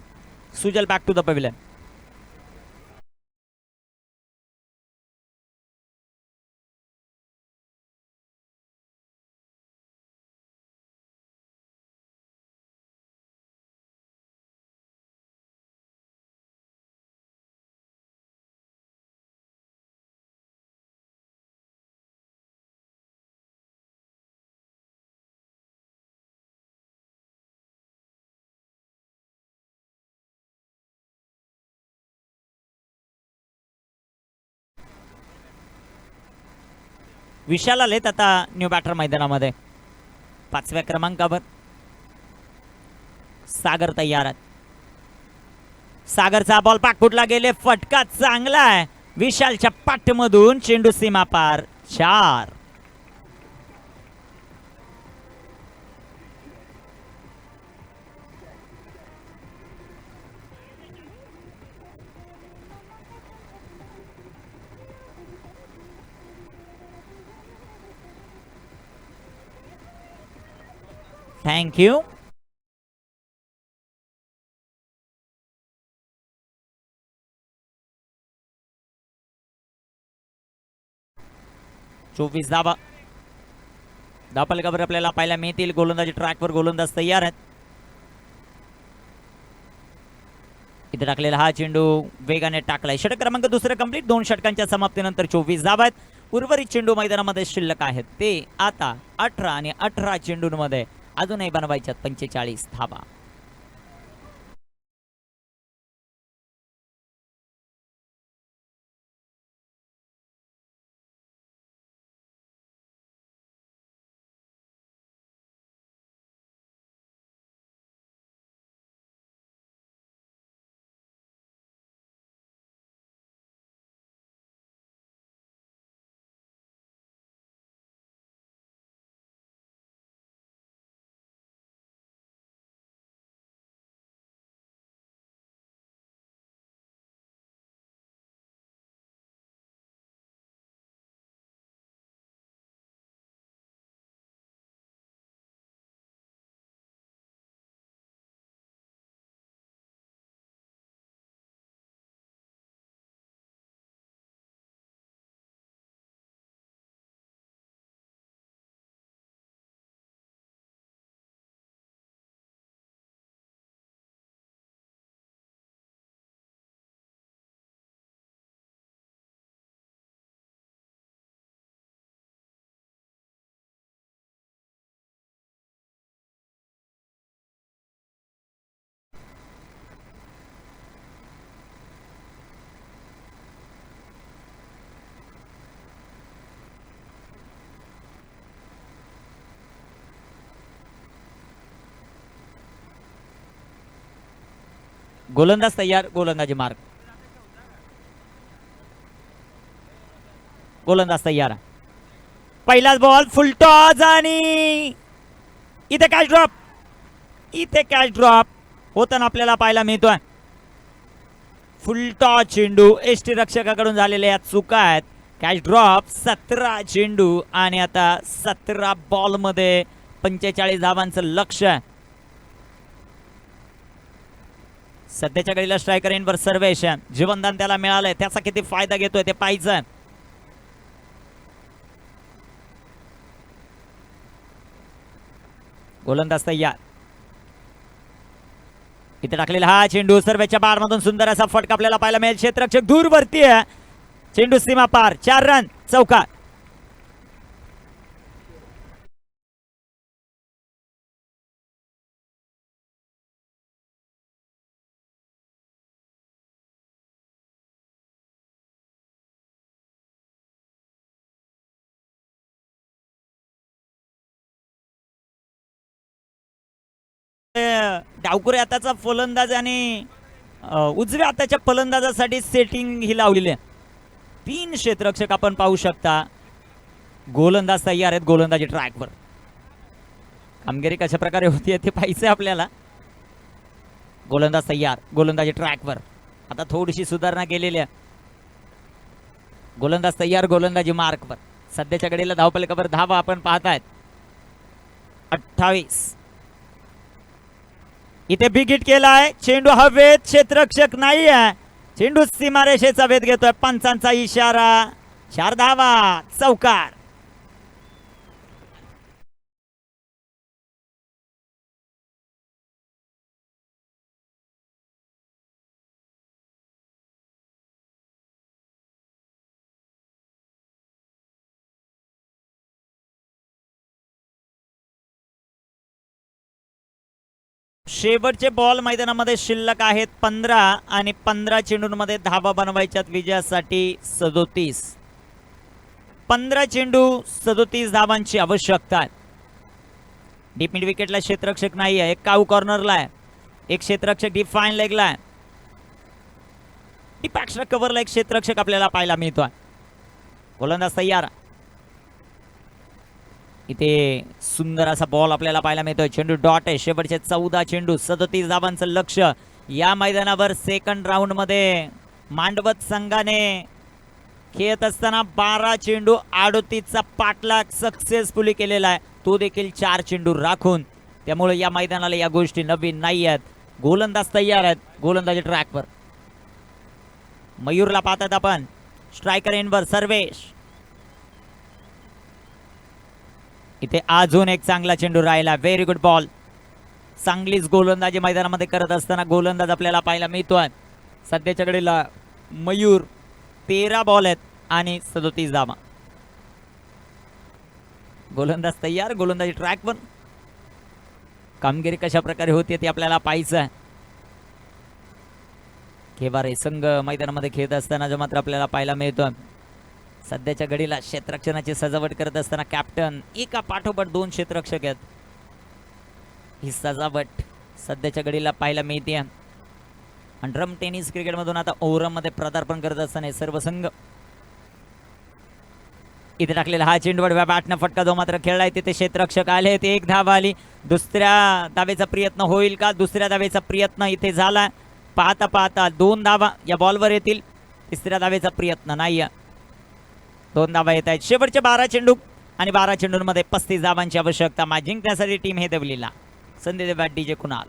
Sujal back to the pavilion. Vishal आलेत आता न्यू बॅटर मैदानामध्ये 5व्या क्रमांकावर. सागर तयार. सागरचा बॉल पाकपुटला गेले. फटका चांगला आहे विशालच्या पाठमधून. चेंडू सीमा पार. 4. Thank you. चोवीस धावा धावपलकावर आपल्याला पाहायला मिळतील. गोलंदाजी ट्रॅकवर गोलंदाज तयार आहेत. इथे टाकलेला हा चेंडू वेगाने टाकलाय. षटक क्रमांक दुसरं कंप्लीट. 2 षटकांच्या समाप्तीनंतर 24 धावा आहेत. उर्वरित चेंडू मैदानामध्ये शिल्लक आहेत ते आता 18 आणि 18 चेंडूंमध्ये अजूनही बनवायच्यात 45 धावा. गोलंदाज तयार, गोलंदाजी मार्क. गोलंदाज तयार. पहिलाच बॉल फुलटॉस आणि इथे कॅच ड्रॉप. इथे कॅच ड्रॉप होताना आपल्याला पाहायला मिळतोय. फुलटॉस चेंडू एसटी रक्षकाकडून झालेल्या या चुका आहेत. Catch drop. 17 चेंडू आणि आता 17 बॉल मध्ये 45 धावांचं लक्ष आहे. सध्याच्या घडीला स्ट्रायकर इनवर सर्वेश जीवनदान त्याला मिळालंय. त्याचा किती फायदा घेतोय ते पाहायचं. गोलंदाज तयार. इथे टाकलेला हा चेंडू सर्वेच्या बार मधून सुंदर असा फटका आपल्याला पाहायला मिळेल. क्षेत्ररक्षक दूर वरती आहे. चेंडू सीमा पार. 4 रन. चौकार. डावकुरे हाताचा फलंदाज आणि उजव्या हाताच्या फलंदाजासाठी सेटिंग ही लावलेली आहे. 3 क्षेत्ररक्षक आपण पाहू शकता. गोलंदाज तयार आहेत गोलंदाजी ट्रॅकवर. कामगिरी कशा प्रकारे होतीये ते पाहायचंय आपल्याला. गोलंदाज तयार, गोलंदाजी ट्रॅकवर. आता थोडीशी सुधारणा केलेली आहे. गोलंदाज तयार, गोलंदाजी मार्कवर. सध्याच्या घडीला धावफलकावर धावा आपण पाहतायत 28. इथे बिग हिट केलाय. चेंडू हवेत. क्षेत्ररक्षक नाही आहे. चेंडू सीमारेषेचा वेध घेतोय. पंचांचा इशारा. 4 धावा. चौकार. शेवटचे बॉल मैदानामध्ये शिल्लक आहेत 15 आणि 15 चेंडूंमध्ये धावा बनवायच्यात विजयासाठी 37. 15 चेंडू 37 धावांची आवश्यकता आहे. डीप मिड विकेटला क्षेत्ररक्षक नाही आहे. एक काऊ कॉर्नरला आहे. एक क्षेत्ररक्षक डीप फाईन लेगला आहे. डीप एक्स्ट्रा कव्हरला एक क्षेत्ररक्षक आपल्याला पाहायला मिळतोय. गोलंदाज तयार. इथे सुंदर असा बॉल आपल्याला पाहायला मिळतोय. चेंडू डॉट आहे. शेवटचे 14 चेंडू 37 धावांचं लक्ष. या मैदानावर सेकंड राऊंड मध्ये मांडवत संघाने खेळत असताना 12 चेंडू 38चा पाठलाग सक्सेसफुली केलेला आहे. तो देखील 4 चेंडू राखून. त्यामुळे या मैदानाला या गोष्टी नवीन नाही आहेत. गोलंदाज तयार आहेत गोलंदाजी ट्रॅकवर. मयूरला पाहतात आपण. स्ट्रायकर एंडवर सर्वेश. इथे अजून एक चांगला चेंडू राहिला. Very good ball. चांगलीच गोलंदाजी मैदानामध्ये करत असताना गोलंदाज आपल्याला पाहायला मिळतोय. सध्याच्या घडीला मयूर 13 बॉल आहेत आणि 37 धावा. गोलंदाज तयार, गोलंदाजी ट्रॅकवर. कामगिरी कशा प्रकारे होती ते आपल्याला पाहायचं आहे. केवारे संघ मैदानामध्ये खेळत असताना जो मात्र आपल्याला पाहायला मिळतोय. सध्याच्या घडीला क्षेत्ररक्षणाची सजावट करत असताना कॅप्टन एका पाठोपाठ 2 क्षेत्ररक्षक आहेत. ही सजावट सध्याच्या घडीला पाहायला मिळते. आणि ड्रम टेनिस क्रिकेटमधून आता ओव्हरमध्ये पदार्पण करत असताना सर्व संघ. इथे टाकलेला हा चेंडू बॅटनं फटका जो मात्र खेळलाय तिथे क्षेत्ररक्षक आले. ते 1 धाव आली. दुसऱ्या धावेचा प्रयत्न होईल का? दुसऱ्या धावेचा प्रयत्न इथे झाला. पाहता पाहता 2 धावा या बॉलवर येतील. तिसऱ्या धावेचा प्रयत्न नाही. 2 धावा येत आहेत. शेवटचे 12 चेंडू आणि 12 चेंडूंमध्ये 35 धावांची आवश्यकता. जिंकण्यासाठी टीम हे देवलीला. संधी बॅट DJ कुणाल.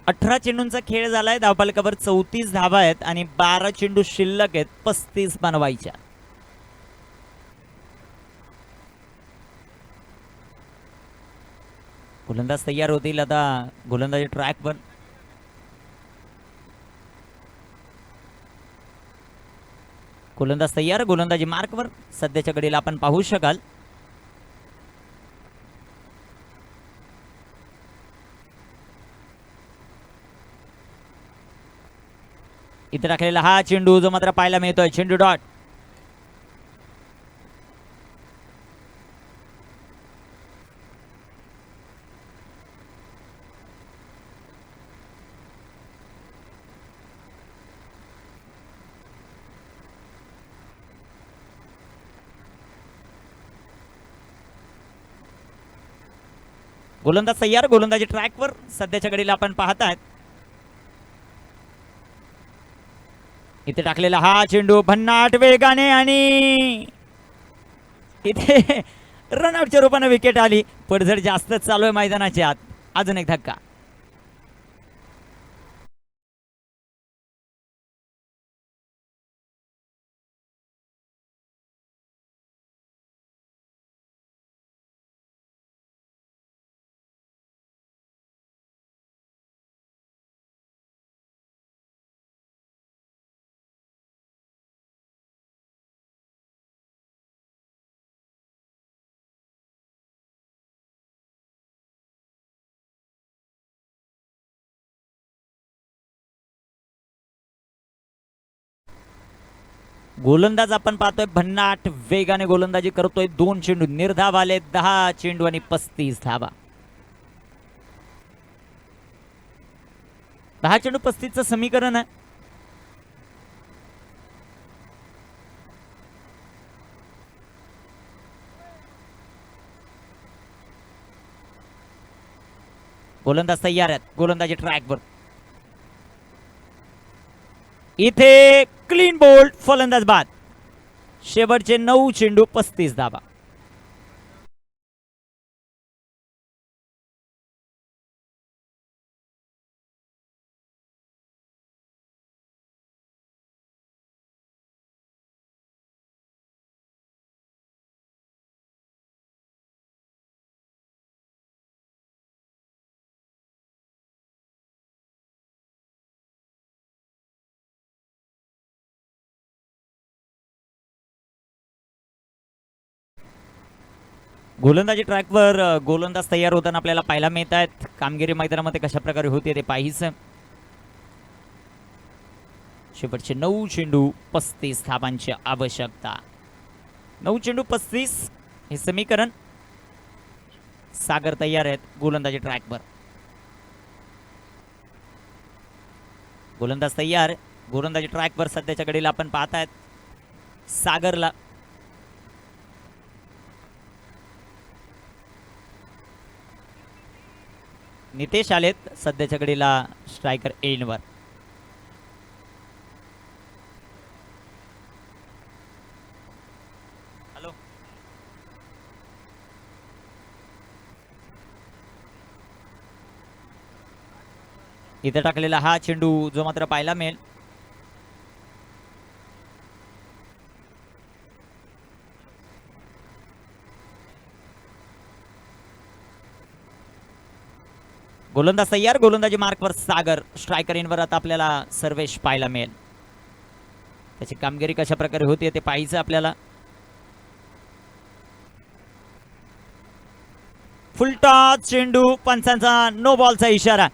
18 चेंडूंचा खेळ झालाय. धावफलकावर 34 धावा आहेत आणि 12 चेंडू शिल्लक आहेत, 35 बनवायच्या. गोलंदाज तयार होतील आता गोलंदाजी ट्रॅकवर. गोलंदाज तयार, गोलंदाजी मार्कवर. सध्याच्या घडीला आपण पाहू शकाल इथे टाकलेला हा चेंडू जो मात्र पाहायला मिळतोय. चेंडू डॉट. गोलंदाज तयार, गोलंदाजी ट्रॅकवर. सध्याच्या घडीला आपण पाहतायत इथे टाकलेला हा चेंडू भन्नाट वेगाने आणि इथे रनआउटच्या रूपाने विकेट आली. पडझड जास्त चालू आहे मैदानाच्या आत. अजून एक धक्का. गोलंदाज आपण पाहतोय भन्नाट वेगाने गोलंदाजी करतोय. 2 चेंडू निर्धाव आले. 10 चेंडू आणि 35 धावा. 10 चेंडू 35चं समीकरण आहे. गोलंदाज तयार आहेत, गोलंदाजी ट्रॅकवर. इथे क्लीन बोल्ड, फलंदाज बाद. शेवटचे 9 चेंडू 35 धावा. गोलंदाजी ट्रॅकवर गोलंदाज तयार होताना आपल्याला पाहायला मिळत आहेत. कामगिरी मैदानामध्ये कशा प्रकारे होते ते पाहायचं. शेवटचे 9 चेंडू 35 धावांची आवश्यकता. 9 चेंडू 35 हे समीकरण. सागर तयार आहेत गोलंदाजी ट्रॅकवर. गोलंदाज तयार, गोलंदाजी ट्रॅकवर. सध्याच्या घडीला आपण पाहतायत सागरला. नितेश आलेत सध्याच्या घडीला स्ट्रायकर एंडवर. हॅलो, इथे टाकलेला हा चेंडू जो मात्र पाहायला मिळेल. गोलंदाज तयार, गोलंदाजी मार्कवर सागर. स्ट्रायकर इनवर आता आपल्याला सर्वेश पाहायला मिळेल. त्याची कामगिरी कशा प्रकारे होती ते पाहायचं आपल्याला. फुलटॉस चेंडू, पंचांचा नो बॉलचा इशारा.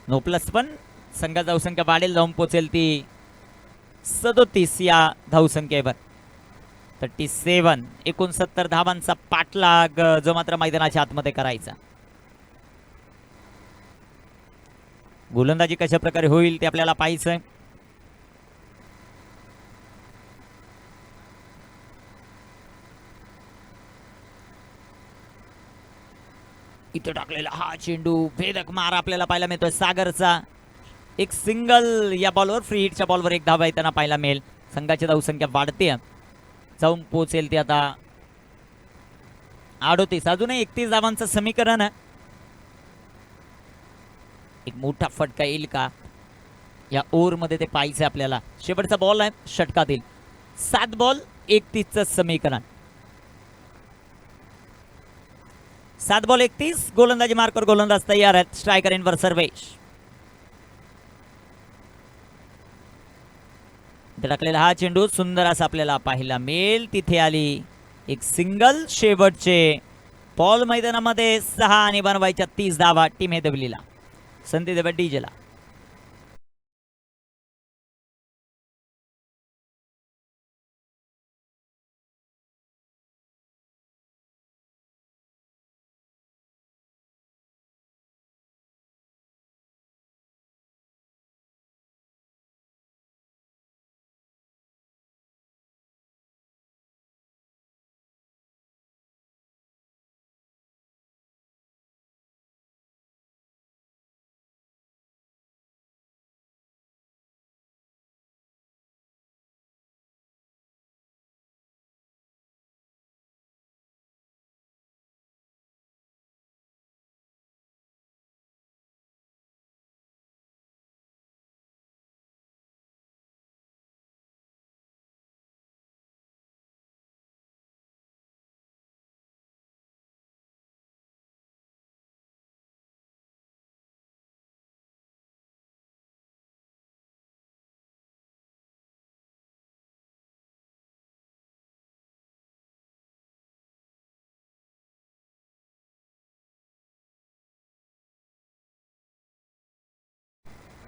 नो प्लस पण संघाचा धावसंख्या वाढेल, जाऊन पोहोचेल ती 37 या धावसंख्येवर. 37 69 धावांचा पाठलाग जो मात्र मैदानाच्या आतमध्ये करायचा. गोलंदाजी कशा प्रकारे होईल ते आपल्याला पाहायचंय. इथे टाकलेला हा चेंडू, भेदक मार आपल्याला पाहायला मिळतोय सागरचा. एक सिंगल या बॉलवर, फ्री हिटच्या बॉलवर 1 धावा येताना पाहायला मिळेल. संघाची धावसंख्या वाढते, जाऊन पोहोचेल ती आता 38 अजूनही 31 धावांचं समीकरण आहे. एक मोठा फटका येईल का या ओव्हरमध्ये ते पाहिजे आपल्याला. शेवटचा बॉल आहे षटकातील. 7 बॉल 31चं समीकरण. 7 बॉल 31. गोलंदाजी मार्कवर गोलंदाज तयार आहेत. स्ट्रायकर इनवर सर्वेश. टाकलेला हा चेंडू सुंदर असा आपल्याला पाहायला मिळेल. तिथे आली एक सिंगल. शेवटचे बॉल मैदानामध्ये 6 आणि बनवायच्या 30 धावा टीम हेदवलीला. संधी देव डीजेला.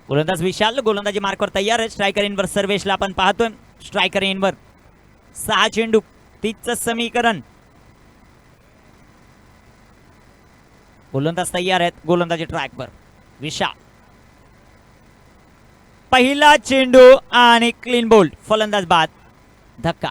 गोलंदाज विशाल गोलंदाजी मार्कवर तयार आहे. स्ट्रायकर इनवर सर्वेशला आपण पाहतोय. स्ट्रायकर इनवर 6 चेंडू 30चं समीकरण. गोलंदाज तयार आहेत. गोलंदाजी ट्रॅकवर विशाल. पहिला चेंडू आणि क्लीन बोल्ड. फलंदाज बाद. धक्का.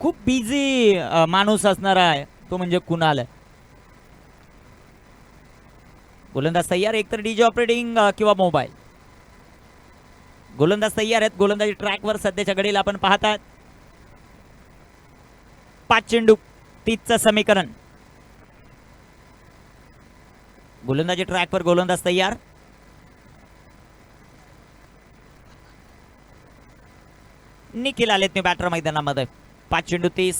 खूप बिझी माणूस असणार आहे तो म्हणजे कुणाल. गोलंदाज तयार. एकतर डीजे ऑपरेटिंग किंवा मोबाईल. गोलंदाज तयार आहेत. गोलंदाजी ट्रॅकवर सध्याच्या घडीला आपण पाहतात. 5 चेंडू 30चं समीकरण. गोलंदाजी ट्रॅकवर गोलंदाज तयार. निखिल आलेत मी बॅटर मैदानामध्ये. 5 चेंडू 30.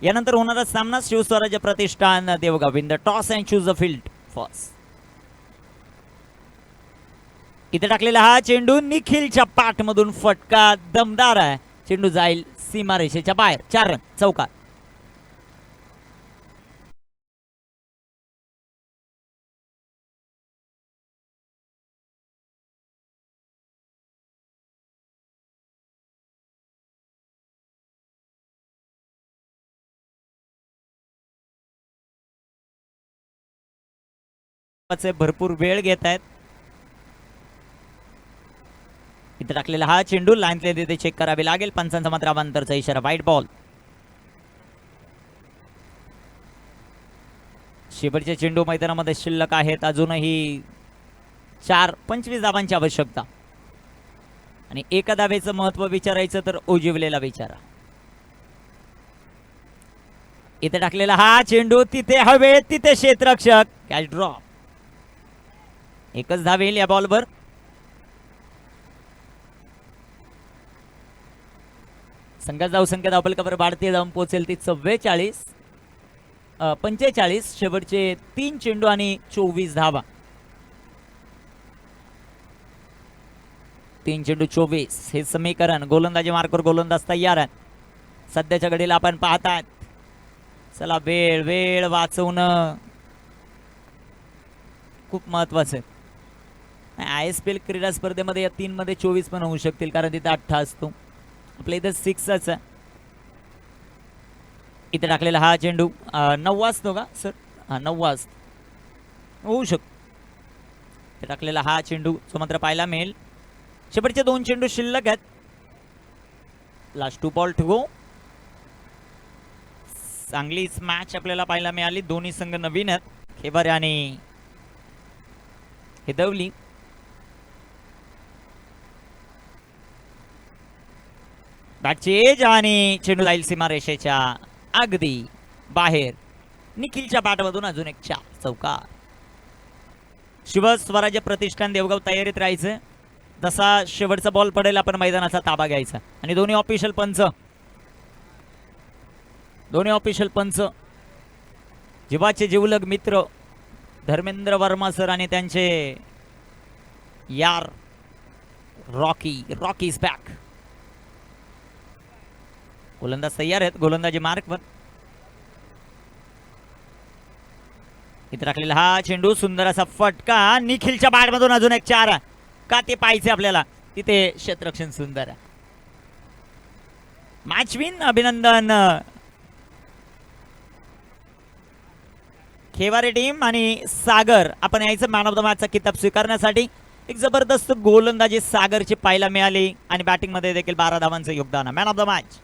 यानंतर होणारा सामना Shivswarajya Pratishthan Devgaon. Win the toss and choose the field first. इथे टाकलेला हा चेंडू निखिलच्या पाठमधून फटका दमदार आहे. चेंडू जाईल सीमारेषेच्या बाहेर. 4 रन चौकार. भरपूर वेळ घेत आहेत. इथे टाकलेला हा चेंडू लाईनले तिथे चेक करावे लागेल. पंचांचा मात्र अवांतरचा इशारा. वाईट बॉल. शेवटचे चेंडू मैदानामध्ये शिल्लक आहेत. अजूनही 25 धावांची आवश्यकता. आणि एका धावेचं महत्व विचारायचं तर ओजिवलेला विचारा. इथे टाकलेला हा चेंडू तिथे हवे तिथे क्षेत्ररक्षक. Catch drop. एकच धाव येईल या बॉलवर. संघात जाऊ संख्या धावफलकावर वाढते जाऊन पोहोचेल ती 45. शेवटचे 3 चेंडू आणि 24 धावा. 3 चेंडू 24 हे समीकरण. गोलंदाजी मार्कवर गोलंदाज तयार आहे. सध्याच्या घडीला आपण पाहतात चला वेळ वेळ वाचवणं खूप महत्वाचं आहे. ISPL क्रीडा स्पर्धेमध्ये या 3 मध्ये 24 पण होऊ शकतील कारण तिथे 8 असतो. आपल्या इथं 6च आहे. इथे टाकलेला हा चेंडू 9 वाजतो का सर? हा 9 वाजतो होऊ शकतो. इथे टाकलेला हा चेंडू जो मात्र पाहायला मिळेल. शेवटचे 2 चेंडू शिल्लक आहेत. Last 2 ball to go. चांगलीच मॅच आपल्याला पाहायला मिळाली. दोन्ही संघ नवीन आहेत. खेबारे आणि हिदवली. बॅटची एज आणि चेंडू जाईल सीमारेषेच्या अगदी बाहेर. निखिलच्या बॅटमधून अजून एक 4 चौकार. शिवस्वराज्य प्रतिष्ठान देवगाव तयारीत राहायचं. जसा शेवटचा बॉल पडेल आपण मैदानाचा ताबा घ्यायचा. आणि दोन्ही ऑफिशियल पंच जीवाचे जिवलग मित्र धर्मेंद्र वर्मा सर आणि त्यांचे यार रॉकी इज बॅक. गोलंदाज तयार आहेत. गोलंदाजी मार्क वर. इथे टाकलेला हा चेंडू सुंदर असा फटका. निखिलच्या बॅटमधून अजून एक 4 का ते पाहिजे आपल्याला. तिथे क्षेत्ररक्षण सुंदर आहे. Match win. अभिनंदन खेवारे टीम. आणि सागर आपण यायचं मॅन ऑफ द मॅचचा किताब स्वीकारण्यासाठी. एक जबरदस्त गोलंदाजी सागरची पाहायला मिळाली आणि बॅटिंग मध्ये देखील 12 धावांचं योगदान. Man of the match